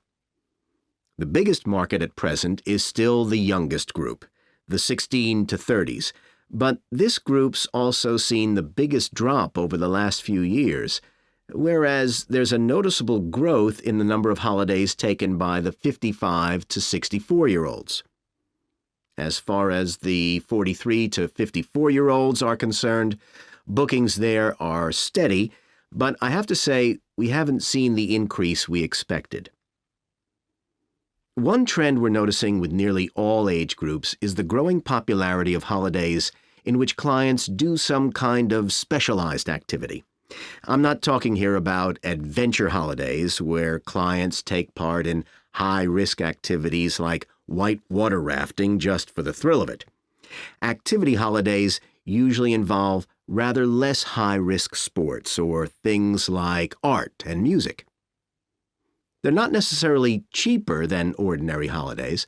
The biggest market at present is still the youngest group, the 16 to 30s, but this group's also seen the biggest drop over the last few years, whereas there's a noticeable growth in the number of holidays taken by the 55 to 64-year-olds. As far as the 43 to 54-year-olds are concerned, bookings there are steady, but I have to say we haven't seen the increase we expected. One trend we're noticing with nearly all age groups is the growing popularity of holidays in which clients do some kind of specialized activity. I'm not talking here about adventure holidays where clients take part in high-risk activities like whitewater rafting just for the thrill of it. Activity holidays usually involve rather less high-risk sports or things like art and music. They're not necessarily cheaper than ordinary holidays,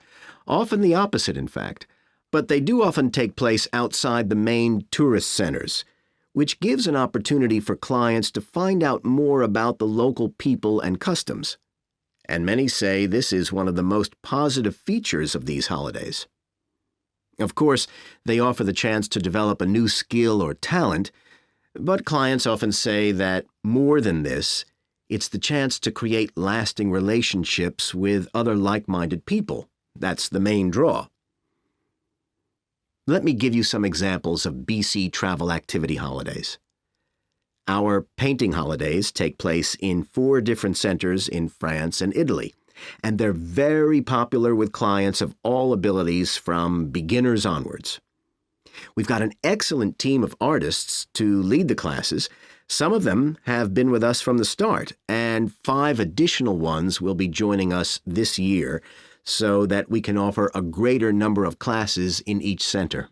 often the opposite in fact, but they do often take place outside the main tourist centers, which gives an opportunity for clients to find out more about the local people and customs. And many say this is one of the most positive features of these holidays. Of course, they offer the chance to develop a new skill or talent, but clients often say that more than this, it's the chance to create lasting relationships with other like-minded people. That's the main draw. Let me give you some examples of BC travel activity holidays. Our painting holidays take place in 4 different centers in France and Italy, and they're very popular with clients of all abilities from beginners onwards. We've got an excellent team of artists to lead the classes. Some of them have been with us from the start, and 5 additional ones will be joining us this year so that we can offer a greater number of classes in each center.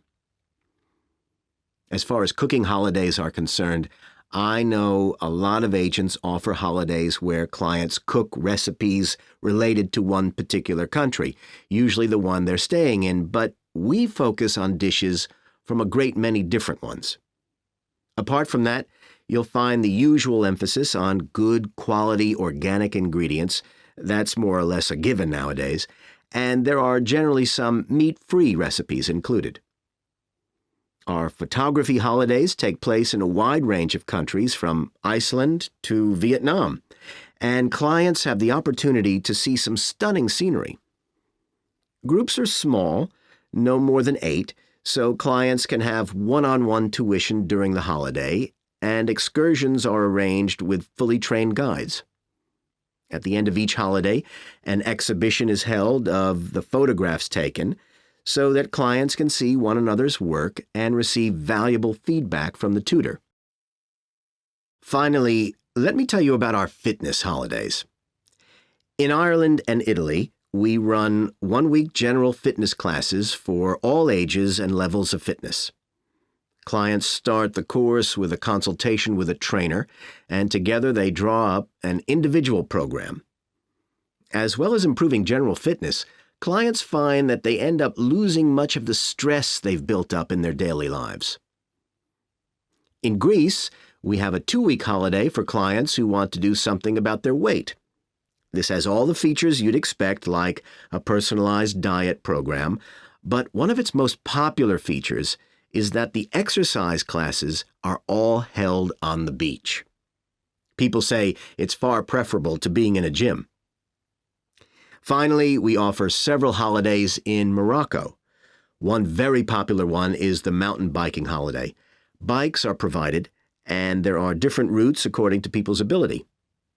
As far as cooking holidays are concerned, I know a lot of agents offer holidays where clients cook recipes related to one particular country, usually the one they're staying in, but we focus on dishes from a great many different ones. Apart from that, you'll find the usual emphasis on good quality organic ingredients. That's more or less a given nowadays, and there are generally some meat-free recipes included. Our photography holidays take place in a wide range of countries from Iceland to Vietnam, and clients have the opportunity to see some stunning scenery. Groups are small, no more than 8, so clients can have one-on-one tuition during the holiday, and excursions are arranged with fully trained guides. At the end of each holiday, an exhibition is held of the photographs taken, so that clients can see one another's work and receive valuable feedback from the tutor. Finally, let me tell you about our fitness holidays. In Ireland and Italy, we run one-week general fitness classes for all ages and levels of fitness. Clients start the course with a consultation with a trainer, and together they draw up an individual program. As well as improving general fitness, clients find that they end up losing much of the stress they've built up in their daily lives. In Greece, we have a 2-week holiday for clients who want to do something about their weight. This has all the features you'd expect, like a personalized diet program, but one of its most popular features is that the exercise classes are all held on the beach. People say it's far preferable to being in a gym. Finally, we offer several holidays in Morocco. One very popular one is the mountain biking holiday. Bikes are provided, and there are different routes according to people's ability.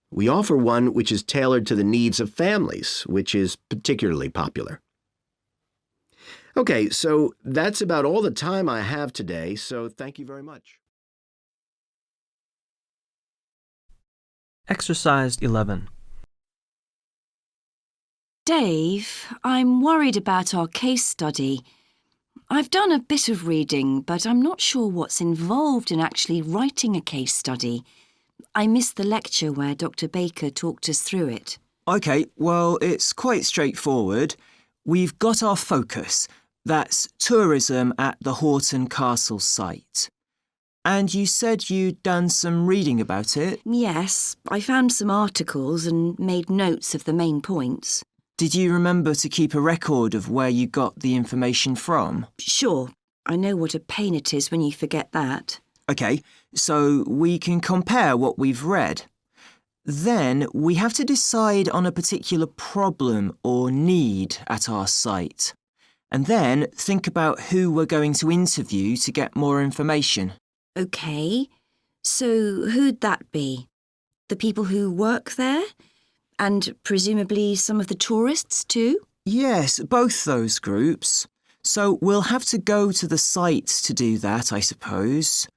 We offer one which is tailored to the needs of families, which is particularly popular. Okay, so that's about all the time I have today, so thank you very much. Exercise 11. Dave, I'm worried about our case study. I've done a bit of reading, but I'm not sure what's involved in actually writing a case study. I missed the lecture where Dr. Baker talked us through it. OK, well, it's quite straightforward. We've got our focus. That's tourism at the Horton Castle site. And you said you'd done some reading about it? Yes, I found some articles and made notes of the main points. Did you remember to keep a record of where you got the information from? Sure. I know what a pain it is when you forget that. OK, so we can compare what we've read. Then we have to decide on a particular problem or need at our site. And then think about who we're going to interview to get more information. OK, so who'd that be? The people who work there? And presumably some of the tourists too? Yes, both those groups. So we'll have to go to the site to do that, I suppose.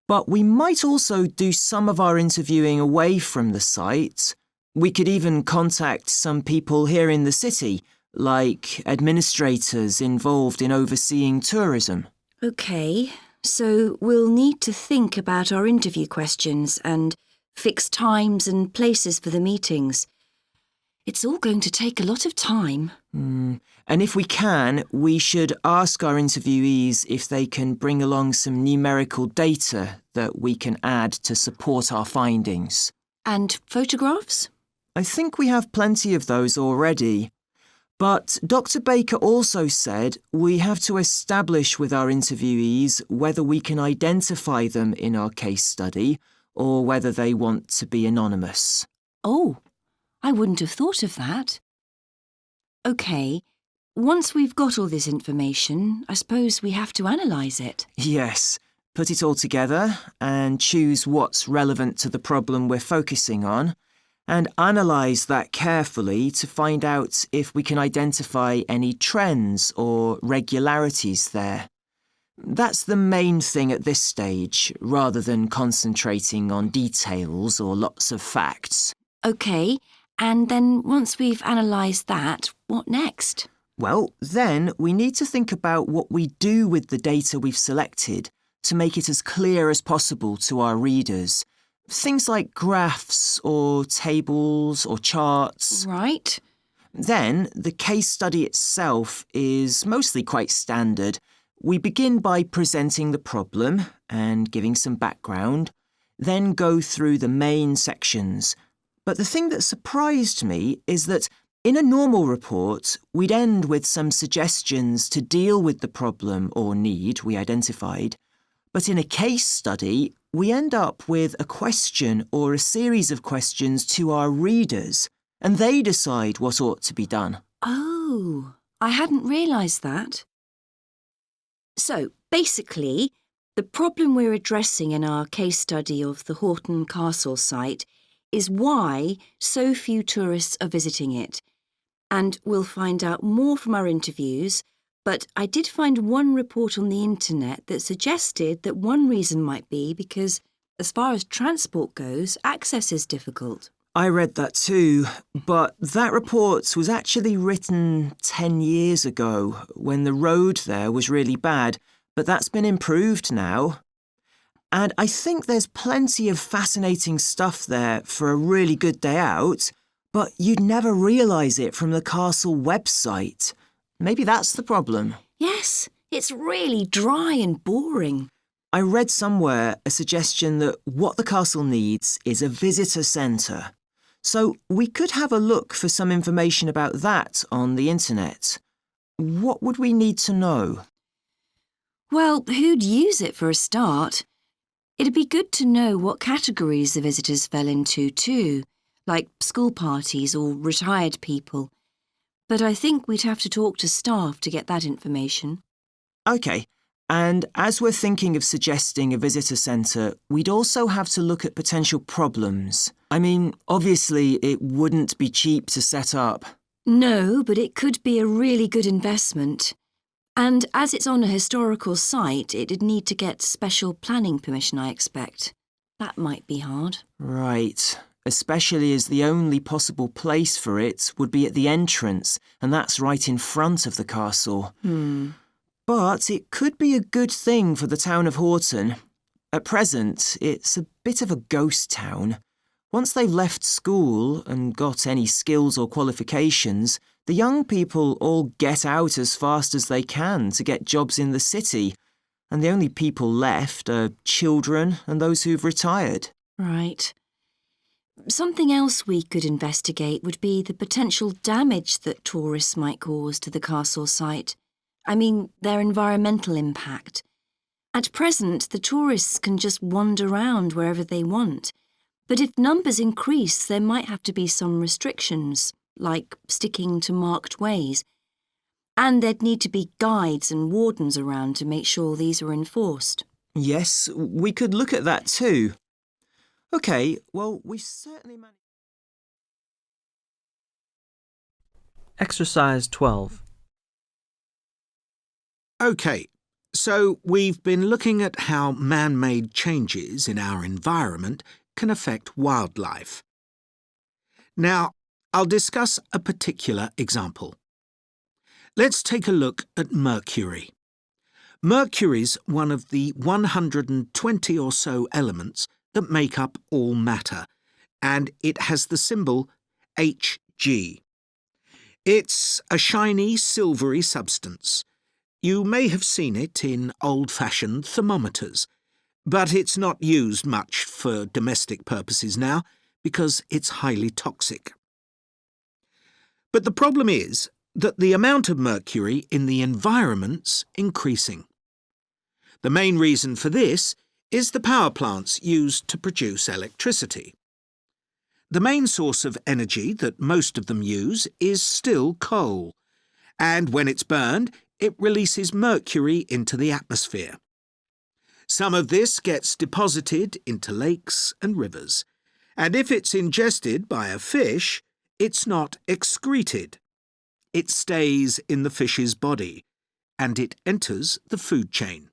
But we might also do some of our interviewing away from the site. We could even contact some people here in the city, like administrators involved in overseeing tourism. OK, so we'll need to think about our interview questions and fix times and places for the meetings. It's all going to take a lot of time. And if we can, we should ask our interviewees if they can bring along some numerical data that we can add to support our findings. And photographs? I think we have plenty of those already. But Dr. Baker also said we have to establish with our interviewees whether we can identify them in our case study or whether they want to be anonymous. Oh, I wouldn't have thought of that. OK, once we've got all this information, I suppose we have to analyse it. Yes, put it all together and choose what's relevant to the problem we're focusing on, and analyse that carefully to find out if we can identify any trends or regularities there. That's the main thing at this stage, rather than concentrating on details or lots of facts. OK, and then once we've analysed that, what next? Well, then we need to think about what we do with the data we've selected to make it as clear as possible to our readers. Things like graphs or tables or charts. Right. Then the case study itself is mostly quite standard. We begin by presenting the problem and giving some background, then go through the main sections. But the thing that surprised me is that in a normal report, we'd end with some suggestions to deal with the problem or need we identified. But in a case study, we end up with a question or a series of questions to our readers, and they decide what ought to be done. Oh, I hadn't realised that. So, basically, the problem we're addressing in our case study of the Horton Castle site is why so few tourists are visiting it. And we'll find out more from our interviews, but I did find one report on the internet that suggested that one reason might be because, as far as transport goes, access is difficult. I read that too, but that report was actually written 10 years ago when the road there was really bad, but that's been improved now. And I think there's plenty of fascinating stuff there for a really good day out, But you'd never realise it from the castle website. Maybe that's the problem. Yes, it's really dry and boring. I read somewhere a suggestion that what the castle needs is a visitor centre. So we could have a look for some information about that on the internet. What would we need to know? Well, who'd use it for a start? It'd be good to know what categories the visitors fell into too, like school parties or retired people. But I think we'd have to talk to staff to get that information. OK, and as we're thinking of suggesting a visitor centre, we'd also have to look at potential problems. I mean, obviously it wouldn't be cheap to set up. No, but it could be a really good investment. And as it's on a historical site, it'd need to get special planning permission, I expect. That might be hard. Right. Especially as the only possible place for it would be at the entrance, and that's right in front of the castle. But it could be a good thing for the town of Horton. At present, it's a bit of a ghost town. Once they've left school and got any skills or qualifications, the young people all get out as fast as they can to get jobs in the city, and the only people left are children and those who've retired. Right. Something else we could investigate would be the potential damage that tourists might cause to the castle site. I mean, their environmental impact. At present, the tourists can just wander around wherever they want. But if numbers increase, there might have to be some restrictions, like sticking to marked ways. And there'd need to be guides and wardens around to make sure these are enforced. Yes, we could look at that too. OK, well, we certainly managed... Exercise 12. OK, so we've been looking at how man-made changes in our environment can affect wildlife. Now, I'll discuss a particular example. Let's take a look at mercury. Mercury's one of the 120 or so elements that make up all matter, and it has the symbol Hg. It's a shiny, silvery substance. You may have seen it in old-fashioned thermometers, but it's not used much for domestic purposes now because it's highly toxic. But the problem is that the amount of mercury in the environment's increasing. The main reason for this is the power plants used to produce electricity. The main source of energy that most of them use is still coal, and when it's burned, it releases mercury into the atmosphere. Some of this gets deposited into lakes and rivers, and if it's ingested by a fish, it's not excreted. It stays in the fish's body, and it enters the food chain.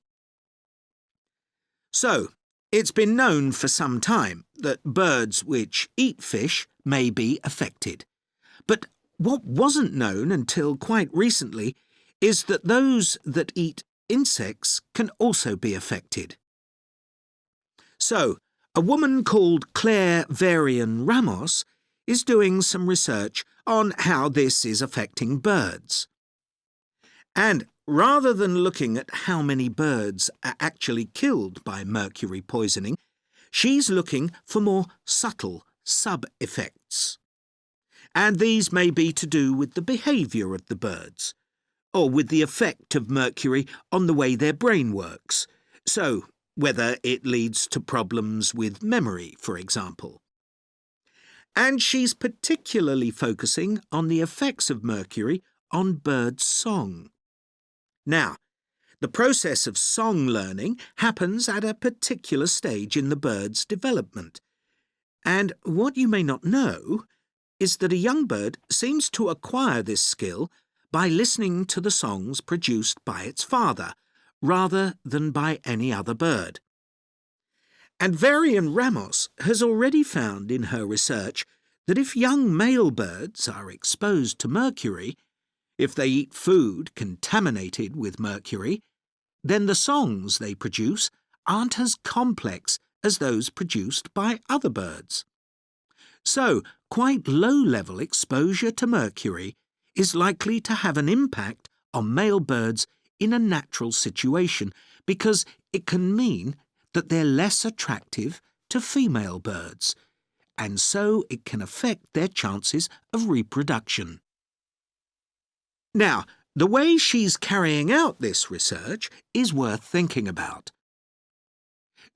So, it's been known for some time that birds which eat fish may be affected. But what wasn't known until quite recently is that those that eat insects can also be affected. So, a woman called Claire Varian Ramos is doing some research on how this is affecting birds. And rather than looking at how many birds are actually killed by mercury poisoning, she's looking for more subtle sub-effects. And these may be to do with the behaviour of the birds, or with the effect of mercury on the way their brain works, so whether it leads to problems with memory, for example. And she's particularly focusing on the effects of mercury on bird song. Now, the process of song learning happens at a particular stage in the bird's development. And what you may not know is that a young bird seems to acquire this skill by listening to the songs produced by its father, rather than by any other bird. And Varian Ramos has already found in her research that if young male birds are exposed to mercury, if they eat food contaminated with mercury, then the songs they produce aren't as complex as those produced by other birds. So, quite low-level exposure to mercury is likely to have an impact on male birds in a natural situation because it can mean that they're less attractive to female birds, and so it can affect their chances of reproduction. Now, the way she's carrying out this research is worth thinking about.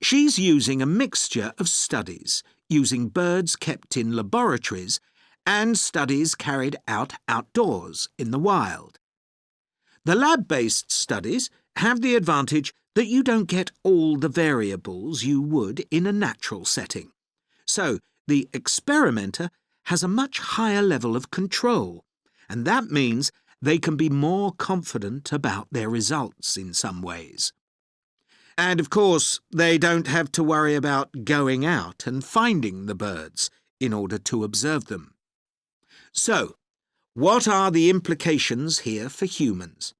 She's using a mixture of studies, using birds kept in laboratories and studies carried out outdoors in the wild. The lab-based studies have the advantage that you don't get all the variables you would in a natural setting. So, the experimenter has a much higher level of control, and that means they can be more confident about their results in some ways. And of course, they don't have to worry about going out and finding the birds in order to observe them. So, what are the implications here for humans?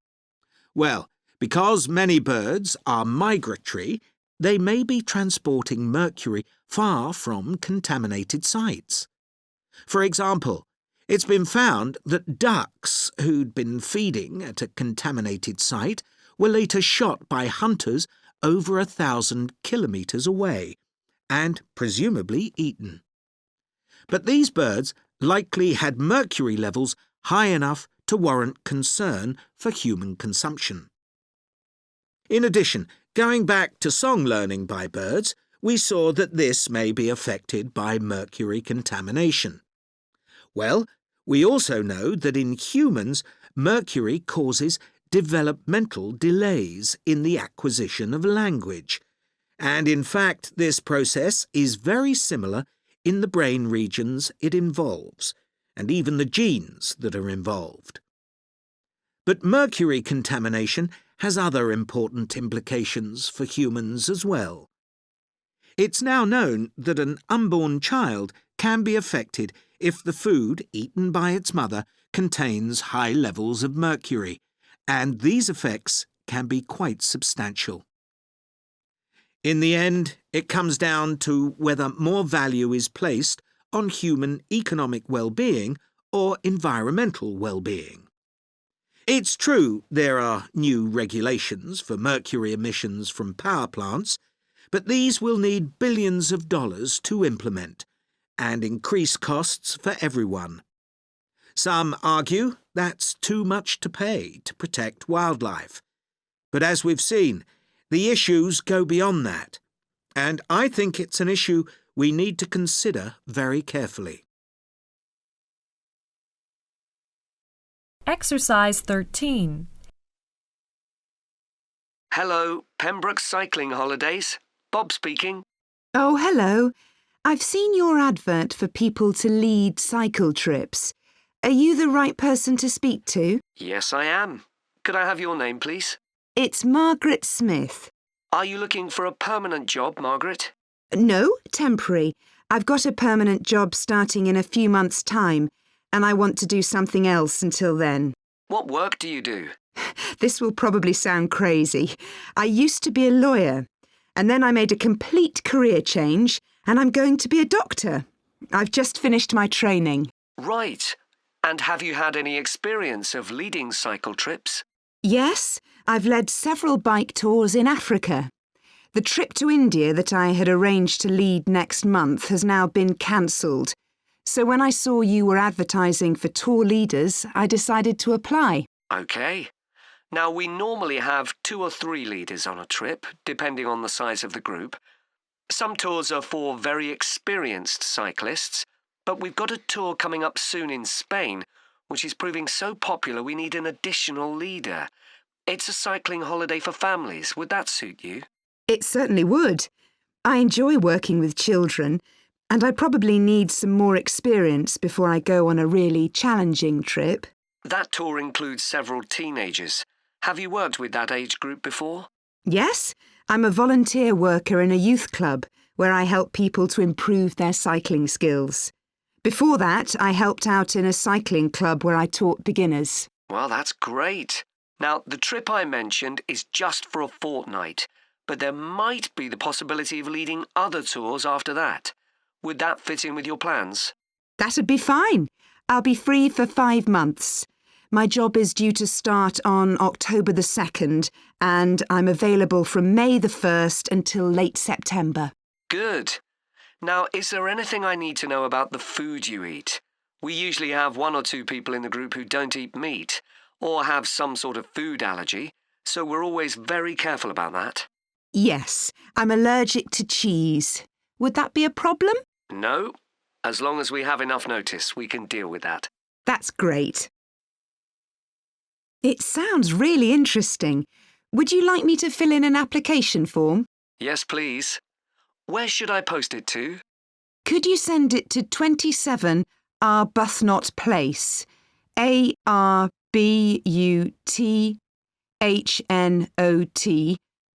Well, because many birds are migratory, they may be transporting mercury far from contaminated sites. For example, it's been found that ducks who'd been feeding at a contaminated site were later shot by hunters over 1,000 kilometres away and presumably eaten. But these birds likely had mercury levels high enough to warrant concern for human consumption. In addition, going back to song learning by birds, we saw that this may be affected by mercury contamination. Well, we also know that in humans, mercury causes developmental delays in the acquisition of language. And in fact, this process is very similar in the brain regions it involves, and even the genes that are involved. But mercury contamination has other important implications for humans as well. It's now known that an unborn child can be affected if the food eaten by its mother contains high levels of mercury, and these effects can be quite substantial. In the end, it comes down to whether more value is placed on human economic well-being or environmental well-being. It's true there are new regulations for mercury emissions from power plants, but these will need billions of dollars to implement and increase costs for everyone. Some argue that's too much to pay to protect wildlife. But as we've seen, the issues go beyond that, and I think it's an issue we need to consider very carefully. Exercise 13. Hello, Pembroke Cycling Holidays. Bob speaking. Oh, hello. I've seen your advert for people to lead cycle trips. Are you the right person to speak to? Yes, I am. Could I have your name, please? It's Margaret Smith. Are you looking for a permanent job, Margaret? No, temporary. I've got a permanent job starting in a few months' time, and I want to do something else until then. What work do you do? This will probably sound crazy. I used to be a lawyer, and then I made a complete career change, and I'm going to be a doctor. I've just finished my training. Right. And have you had any experience of leading cycle trips? Yes, I've led several bike tours in Africa. The trip to India that I had arranged to lead next month has now been cancelled. So when I saw you were advertising for tour leaders, I decided to apply. OK. Now, we normally have 2 or 3 leaders on a trip, depending on the size of the group. Some tours are for very experienced cyclists, but we've got a tour coming up soon in Spain, which is proving so popular we need an additional leader. It's a cycling holiday for families. Would that suit you? It certainly would. I enjoy working with children, and I probably need some more experience before I go on a really challenging trip. That tour includes several teenagers. Have you worked with that age group before? Yes, I'm a volunteer worker in a youth club where I help people to improve their cycling skills. Before that, I helped out in a cycling club where I taught beginners. Well, that's great. Now, the trip I mentioned is just for a fortnight, but there might be the possibility of leading other tours after that. Would that fit in with your plans? That'd be fine. I'll be free for 5 months. My job is due to start on October the 2nd, and I'm available from May the 1st until late September. Good. Now, is there anything I need to know about the food you eat? We usually have 1 or 2 people in the group who don't eat meat, or have some sort of food allergy, so we're always very careful about that. Yes, I'm allergic to cheese. Would that be a problem? No. As long as we have enough notice, we can deal with that. That's great. It sounds really interesting. Would you like me to fill in an application form? Yes, please. Where should I post it to? Could you send it to 27 Arbuthnot Place, Arbuthnot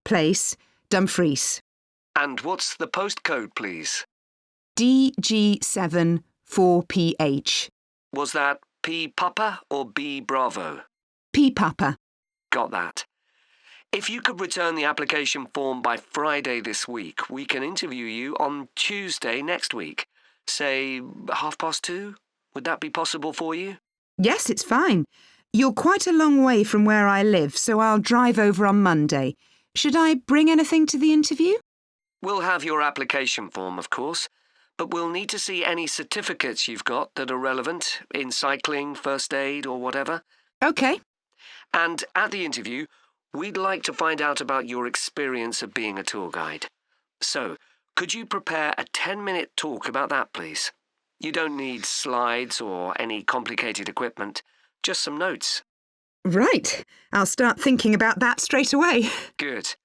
Place, Dumfries? And what's the postcode, please? DG7 4PH. Was that P Papa or B Bravo? P Papa. Got that. If you could return the application form by Friday this week, we can interview you on Tuesday next week. Say 2:30? Would that be possible for you? Yes, it's fine. You're quite a long way from where I live, so I'll drive over on Monday. Should I bring anything to the interview? We'll have your application form, of course, but we'll need to see any certificates you've got that are relevant in cycling, first aid, or whatever. OK. And at the interview, we'd like to find out about your experience of being a tour guide. So, could you prepare a 10-minute talk about that, please? You don't need slides or any complicated equipment, just some notes. Right. I'll start thinking about that straight away. Good.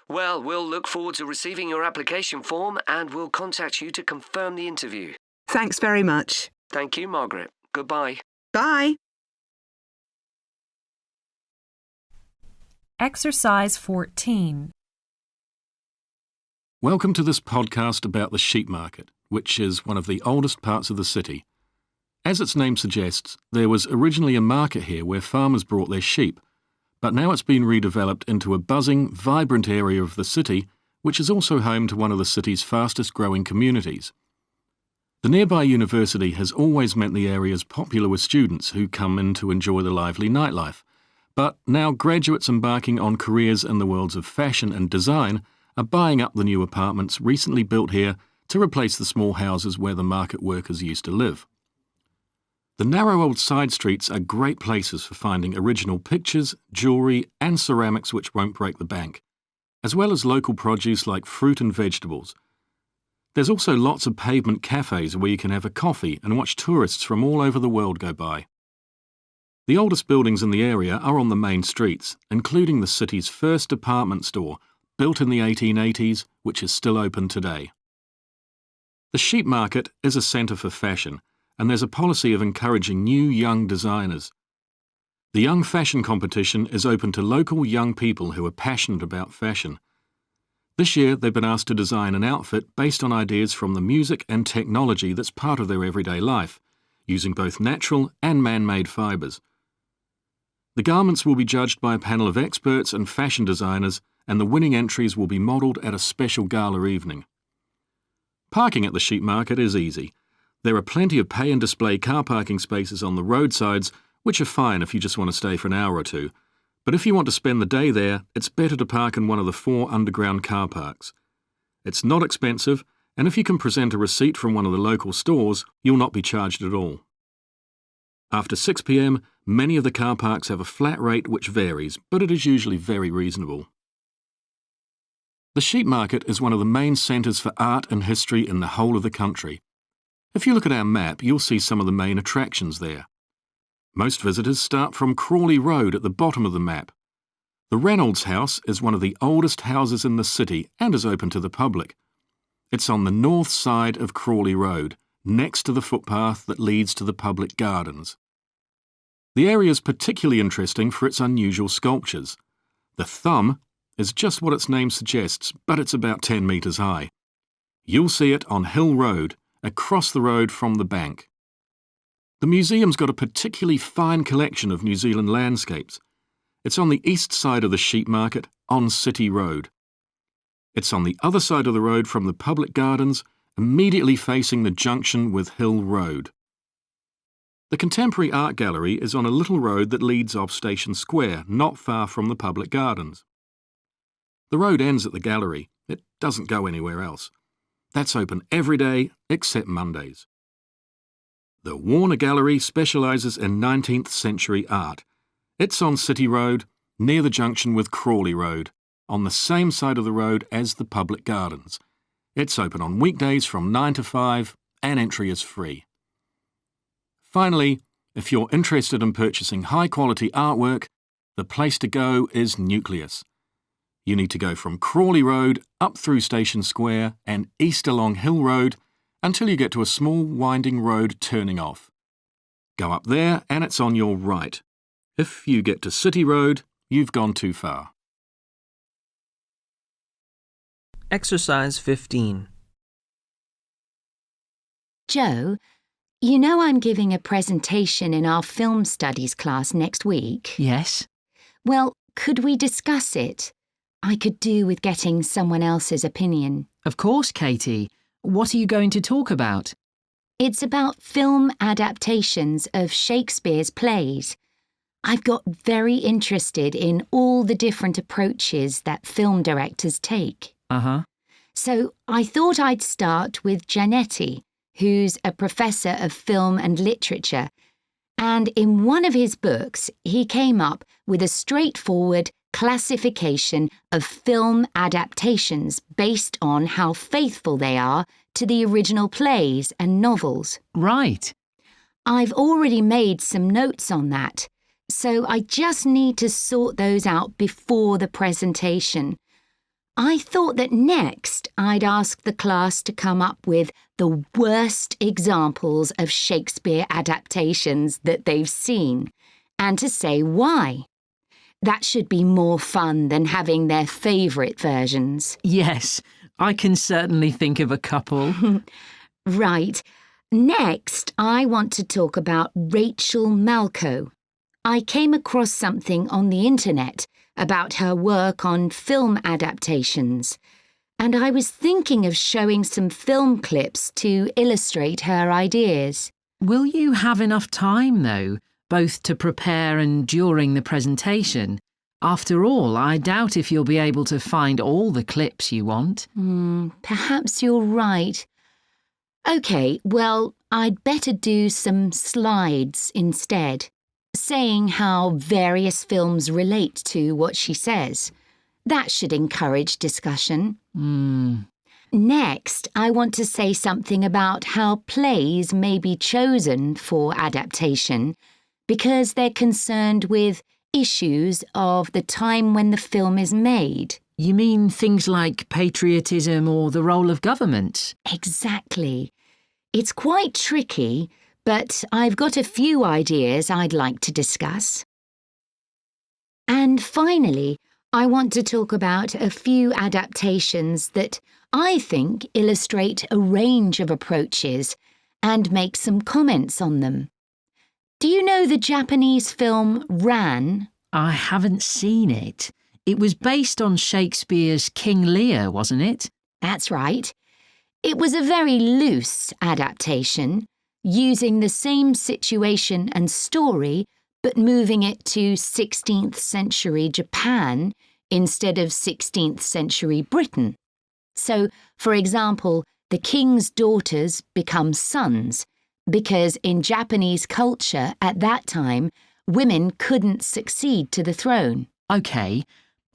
Well, we'll look forward to receiving your application form and we'll contact you to confirm the interview. Thanks very much. Thank you, Margaret. Goodbye. Bye. Exercise 14. Welcome to this podcast about the sheep market, which is one of the oldest parts of the city. As its name suggests, there was originally a market here where farmers brought their sheep, but now it's been redeveloped into a buzzing, vibrant area of the city, which is also home to one of the city's fastest-growing communities. The nearby university has always meant the area's popular with students who come in to enjoy the lively nightlife, but now graduates embarking on careers in the worlds of fashion and design are buying up the new apartments recently built here to replace the small houses where the market workers used to live. The narrow old side streets are great places for finding original pictures, jewellery and ceramics which won't break the bank, as well as local produce like fruit and vegetables. There's also lots of pavement cafes where you can have a coffee and watch tourists from all over the world go by. The oldest buildings in the area are on the main streets, including the city's first department store, built in the 1880s, which is still open today. The sheep market is a centre for fashion, and there's a policy of encouraging new young designers. The Young Fashion Competition is open to local young people who are passionate about fashion. This year they've been asked to design an outfit based on ideas from the music and technology that's part of their everyday life, using both natural and man-made fibres. The garments will be judged by a panel of experts and fashion designers, and the winning entries will be modelled at a special gala evening. Parking at the sheep market is easy. There are plenty of pay and display car parking spaces on the roadsides, which are fine if you just want to stay for an hour or two. But if you want to spend the day there, it's better to park in one of the 4 underground car parks. It's not expensive, and if you can present a receipt from one of the local stores, you'll not be charged at all. After 6 p.m, many of the car parks have a flat rate which varies, but it is usually very reasonable. The sheep market is one of the main centres for art and history in the whole of the country. If you look at our map, you'll see some of the main attractions there. Most visitors start from Crawley Road at the bottom of the map. The Reynolds House is one of the oldest houses in the city and is open to the public. It's on the north side of Crawley Road, next to the footpath that leads to the public gardens. The area is particularly interesting for its unusual sculptures. The thumb is just what its name suggests, but it's about 10 metres high. You'll see it on Hill Road, across the road from the bank. The museum's got a particularly fine collection of New Zealand landscapes. It's on the east side of the sheep market, on City Road. It's on the other side of the road from the public gardens immediately facing the junction with Hill Road. The Contemporary Art Gallery is on a little road that leads off Station Square, not far from the public gardens. The road ends at the gallery. It doesn't go anywhere else. That's open every day except Mondays. The Warner Gallery specialises in 19th century art. It's on City Road, near the junction with Crawley Road, on the same side of the road as the public gardens. It's open on weekdays from 9 to 5 and entry is free. Finally, if you're interested in purchasing high-quality artwork, the place to go is Nucleus. You need to go from Crawley Road up through Station Square and east along Hill Road until you get to a small winding road turning off. Go up there and it's on your right. If you get to City Road, you've gone too far. Exercise 15. Joe, you know I'm giving a presentation in our film studies class next week? Yes. Well, could we discuss it? I could do with getting someone else's opinion. Of course, Katie. What are you going to talk about? It's about film adaptations of Shakespeare's plays. I've got very interested in all the different approaches that film directors take. Uh-huh. So I thought I'd start with Giannetti, who's a professor of film and literature, and in one of his books he came up with a straightforward classification of film adaptations based on how faithful they are to the original plays and novels. Right. I've already made some notes on that, so I just need to sort those out before the presentation. I thought that next I'd ask the class to come up with the worst examples of Shakespeare adaptations that they've seen, and to say why. That should be more fun than having their favourite versions. Yes, I can certainly think of a couple. Right. Next, I want to talk about Rachel Malco. I came across something on the internet about her work on film adaptations, and I was thinking of showing some film clips to illustrate her ideas. Will you have enough time, though, both to prepare and during the presentation? After all, I doubt if you'll be able to find all the clips you want. Perhaps you're right. OK, well, I'd better do some slides instead, saying how various films relate to what she says. That should encourage discussion. Next, I want to say something about how plays may be chosen for adaptation because they're concerned with issues of the time when the film is made. You mean things like patriotism or the role of government? Exactly. It's quite tricky, but I've got a few ideas I'd like to discuss. And finally, I want to talk about a few adaptations that I think illustrate a range of approaches and make some comments on them. Do you know the Japanese film Ran? I haven't seen it. It was based on Shakespeare's King Lear, wasn't it? That's right. It was a very loose adaptation, using the same situation and story, but moving it to 16th century Japan instead of 16th century Britain. So, for example, the king's daughters become sons, because in Japanese culture at that time, women couldn't succeed to the throne. OK.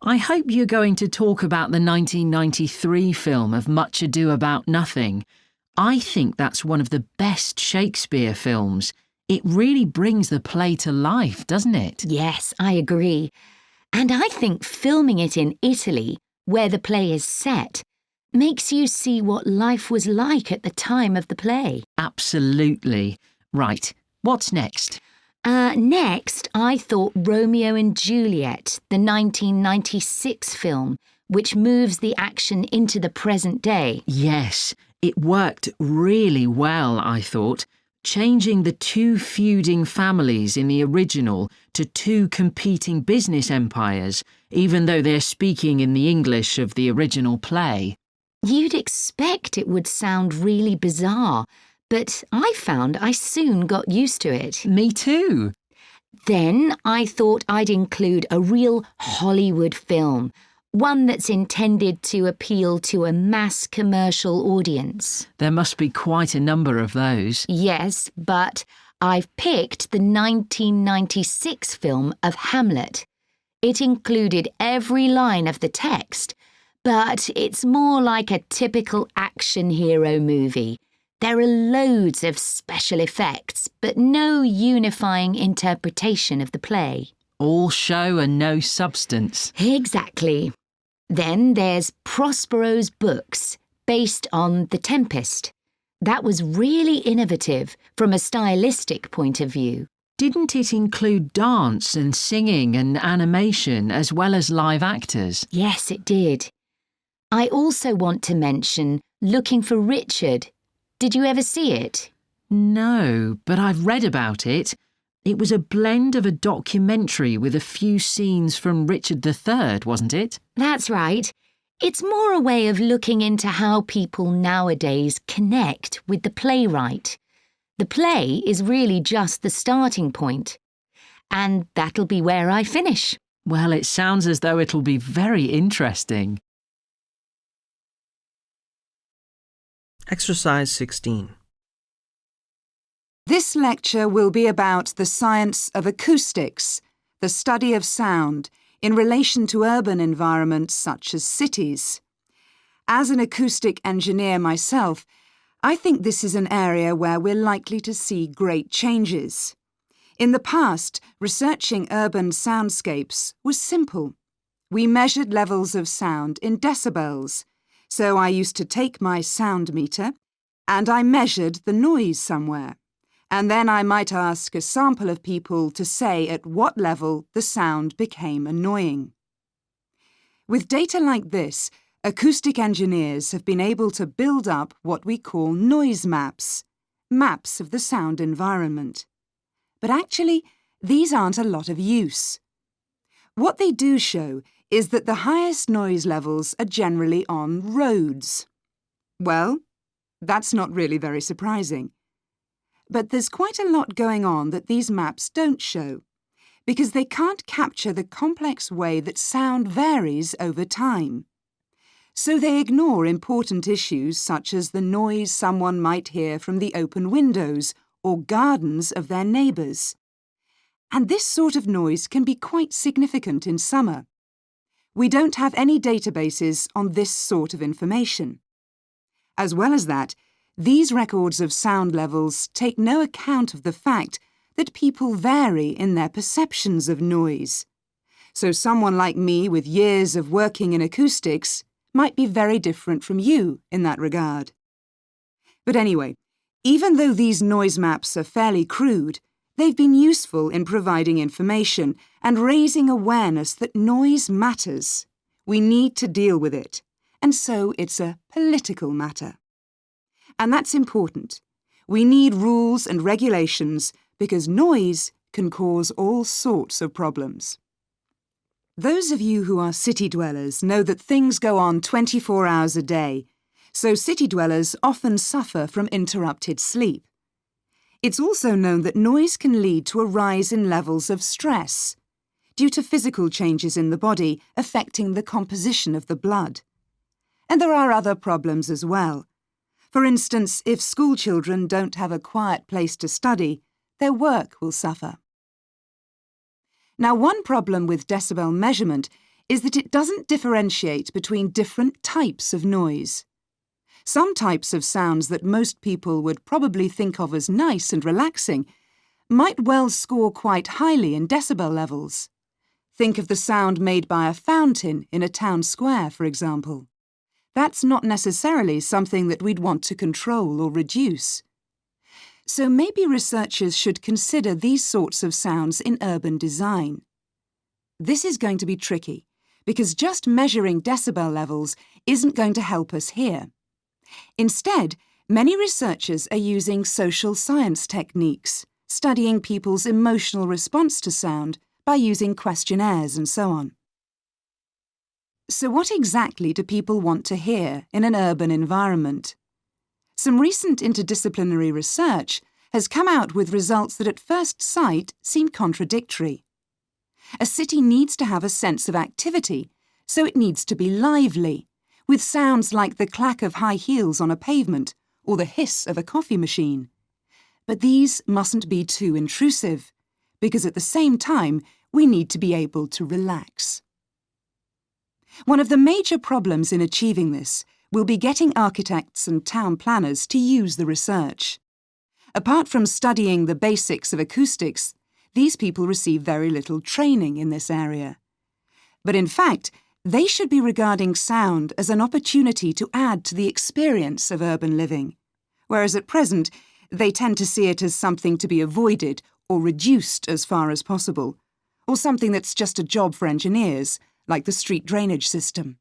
I hope you're going to talk about the 1993 film of Much Ado About Nothing. I think that's one of the best Shakespeare films. It really brings the play to life, doesn't it? Yes, I agree. And I think filming it in Italy, where the play is set, makes you see what life was like at the time of the play. Absolutely. Right, what's next? Next, I thought Romeo and Juliet, the 1996 film, which moves the action into the present day. Yes, it worked really well, I thought, changing the two feuding families in the original to two competing business empires, even though they're speaking in the English of the original play. You'd expect it would sound really bizarre, but I found I soon got used to it. Me too. Then I thought I'd include a real Hollywood film, one that's intended to appeal to a mass commercial audience. There must be quite a number of those. Yes, but I've picked the 1996 film of Hamlet. It included every line of the text, but it's more like a typical action hero movie. There are loads of special effects, but no unifying interpretation of the play. All show and no substance. Exactly. Then there's Prospero's books, based on The Tempest. That was really innovative from a stylistic point of view. Didn't it include dance and singing and animation as well as live actors? Yes, it did. I also want to mention Looking for Richard. Did you ever see it? No, but I've read about it. It was a blend of a documentary with a few scenes from Richard III, wasn't it? That's right. It's more a way of looking into how people nowadays connect with the playwright. The play is really just the starting point. And that'll be where I finish. Well, it sounds as though it'll be very interesting. Exercise 16. This lecture will be about the science of acoustics, the study of sound, in relation to urban environments such as cities. As an acoustic engineer myself, I think this is an area where we're likely to see great changes. In the past, researching urban soundscapes was simple. We measured levels of sound in decibels, so I used to take my sound meter and I measured the noise somewhere. And then I might ask a sample of people to say at what level the sound became annoying. With data like this, acoustic engineers have been able to build up what we call noise maps, maps of the sound environment. But actually, these aren't a lot of use. What they do show is that the highest noise levels are generally on roads. Well, that's not really very surprising. But there's quite a lot going on that these maps don't show, because they can't capture the complex way that sound varies over time. So they ignore important issues such as the noise someone might hear from the open windows or gardens of their neighbours. And this sort of noise can be quite significant in summer. We don't have any databases on this sort of information. As well as that, these records of sound levels take no account of the fact that people vary in their perceptions of noise. So someone like me with years of working in acoustics might be very different from you in that regard. But anyway, even though these noise maps are fairly crude, they've been useful in providing information and raising awareness that noise matters. We need to deal with it, and so it's a political matter. And that's important. We need rules and regulations because noise can cause all sorts of problems. Those of you who are city dwellers know that things go on 24 hours a day, so city dwellers often suffer from interrupted sleep. It's also known that noise can lead to a rise in levels of stress due to physical changes in the body affecting the composition of the blood. And there are other problems as well. For instance, if school children don't have a quiet place to study, their work will suffer. Now, one problem with decibel measurement is that it doesn't differentiate between different types of noise. Some types of sounds that most people would probably think of as nice and relaxing might well score quite highly in decibel levels. Think of the sound made by a fountain in a town square, for example. That's not necessarily something that we'd want to control or reduce. So maybe researchers should consider these sorts of sounds in urban design. This is going to be tricky, because just measuring decibel levels isn't going to help us here. Instead, many researchers are using social science techniques, studying people's emotional response to sound by using questionnaires and so on. So what exactly do people want to hear in an urban environment? Some recent interdisciplinary research has come out with results that at first sight seem contradictory. A city needs to have a sense of activity, so it needs to be lively, with sounds like the clack of high heels on a pavement or the hiss of a coffee machine. But these mustn't be too intrusive, because at the same time we need to be able to relax. One of the major problems in achieving this will be getting architects and town planners to use the research. Apart from studying the basics of acoustics, these people receive very little training in this area. But in fact, they should be regarding sound as an opportunity to add to the experience of urban living, whereas at present they tend to see it as something to be avoided or reduced as far as possible, or something that's just a job for engineers, like the street drainage system.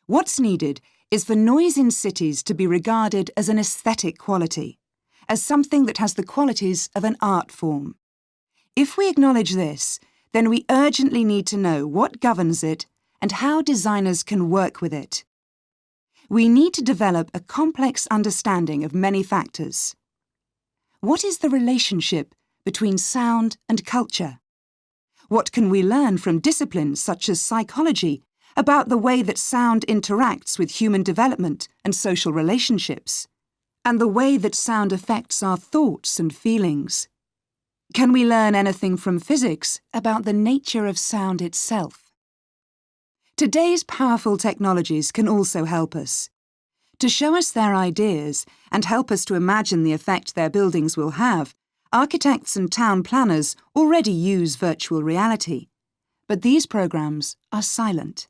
What's needed is for noise in cities to be regarded as an aesthetic quality, as something that has the qualities of an art form. If we acknowledge this, then we urgently need to know what governs it and how designers can work with it. We need to develop a complex understanding of many factors. What is the relationship between sound and culture? What can we learn from disciplines such as psychology about the way that sound interacts with human development and social relationships, and the way that sound affects our thoughts and feelings? Can we learn anything from physics about the nature of sound itself? Today's powerful technologies can also help us. To show us their ideas and help us to imagine the effect their buildings will have, architects and town planners already use virtual reality, but these programs are silent.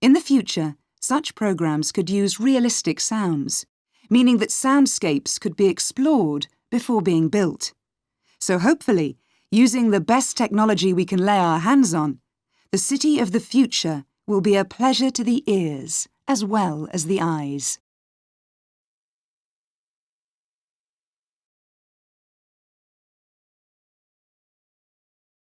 In the future, such programs could use realistic sounds, meaning that soundscapes could be explored before being built. So hopefully, using the best technology we can lay our hands on, the city of the future will be a pleasure to the ears as well as the eyes.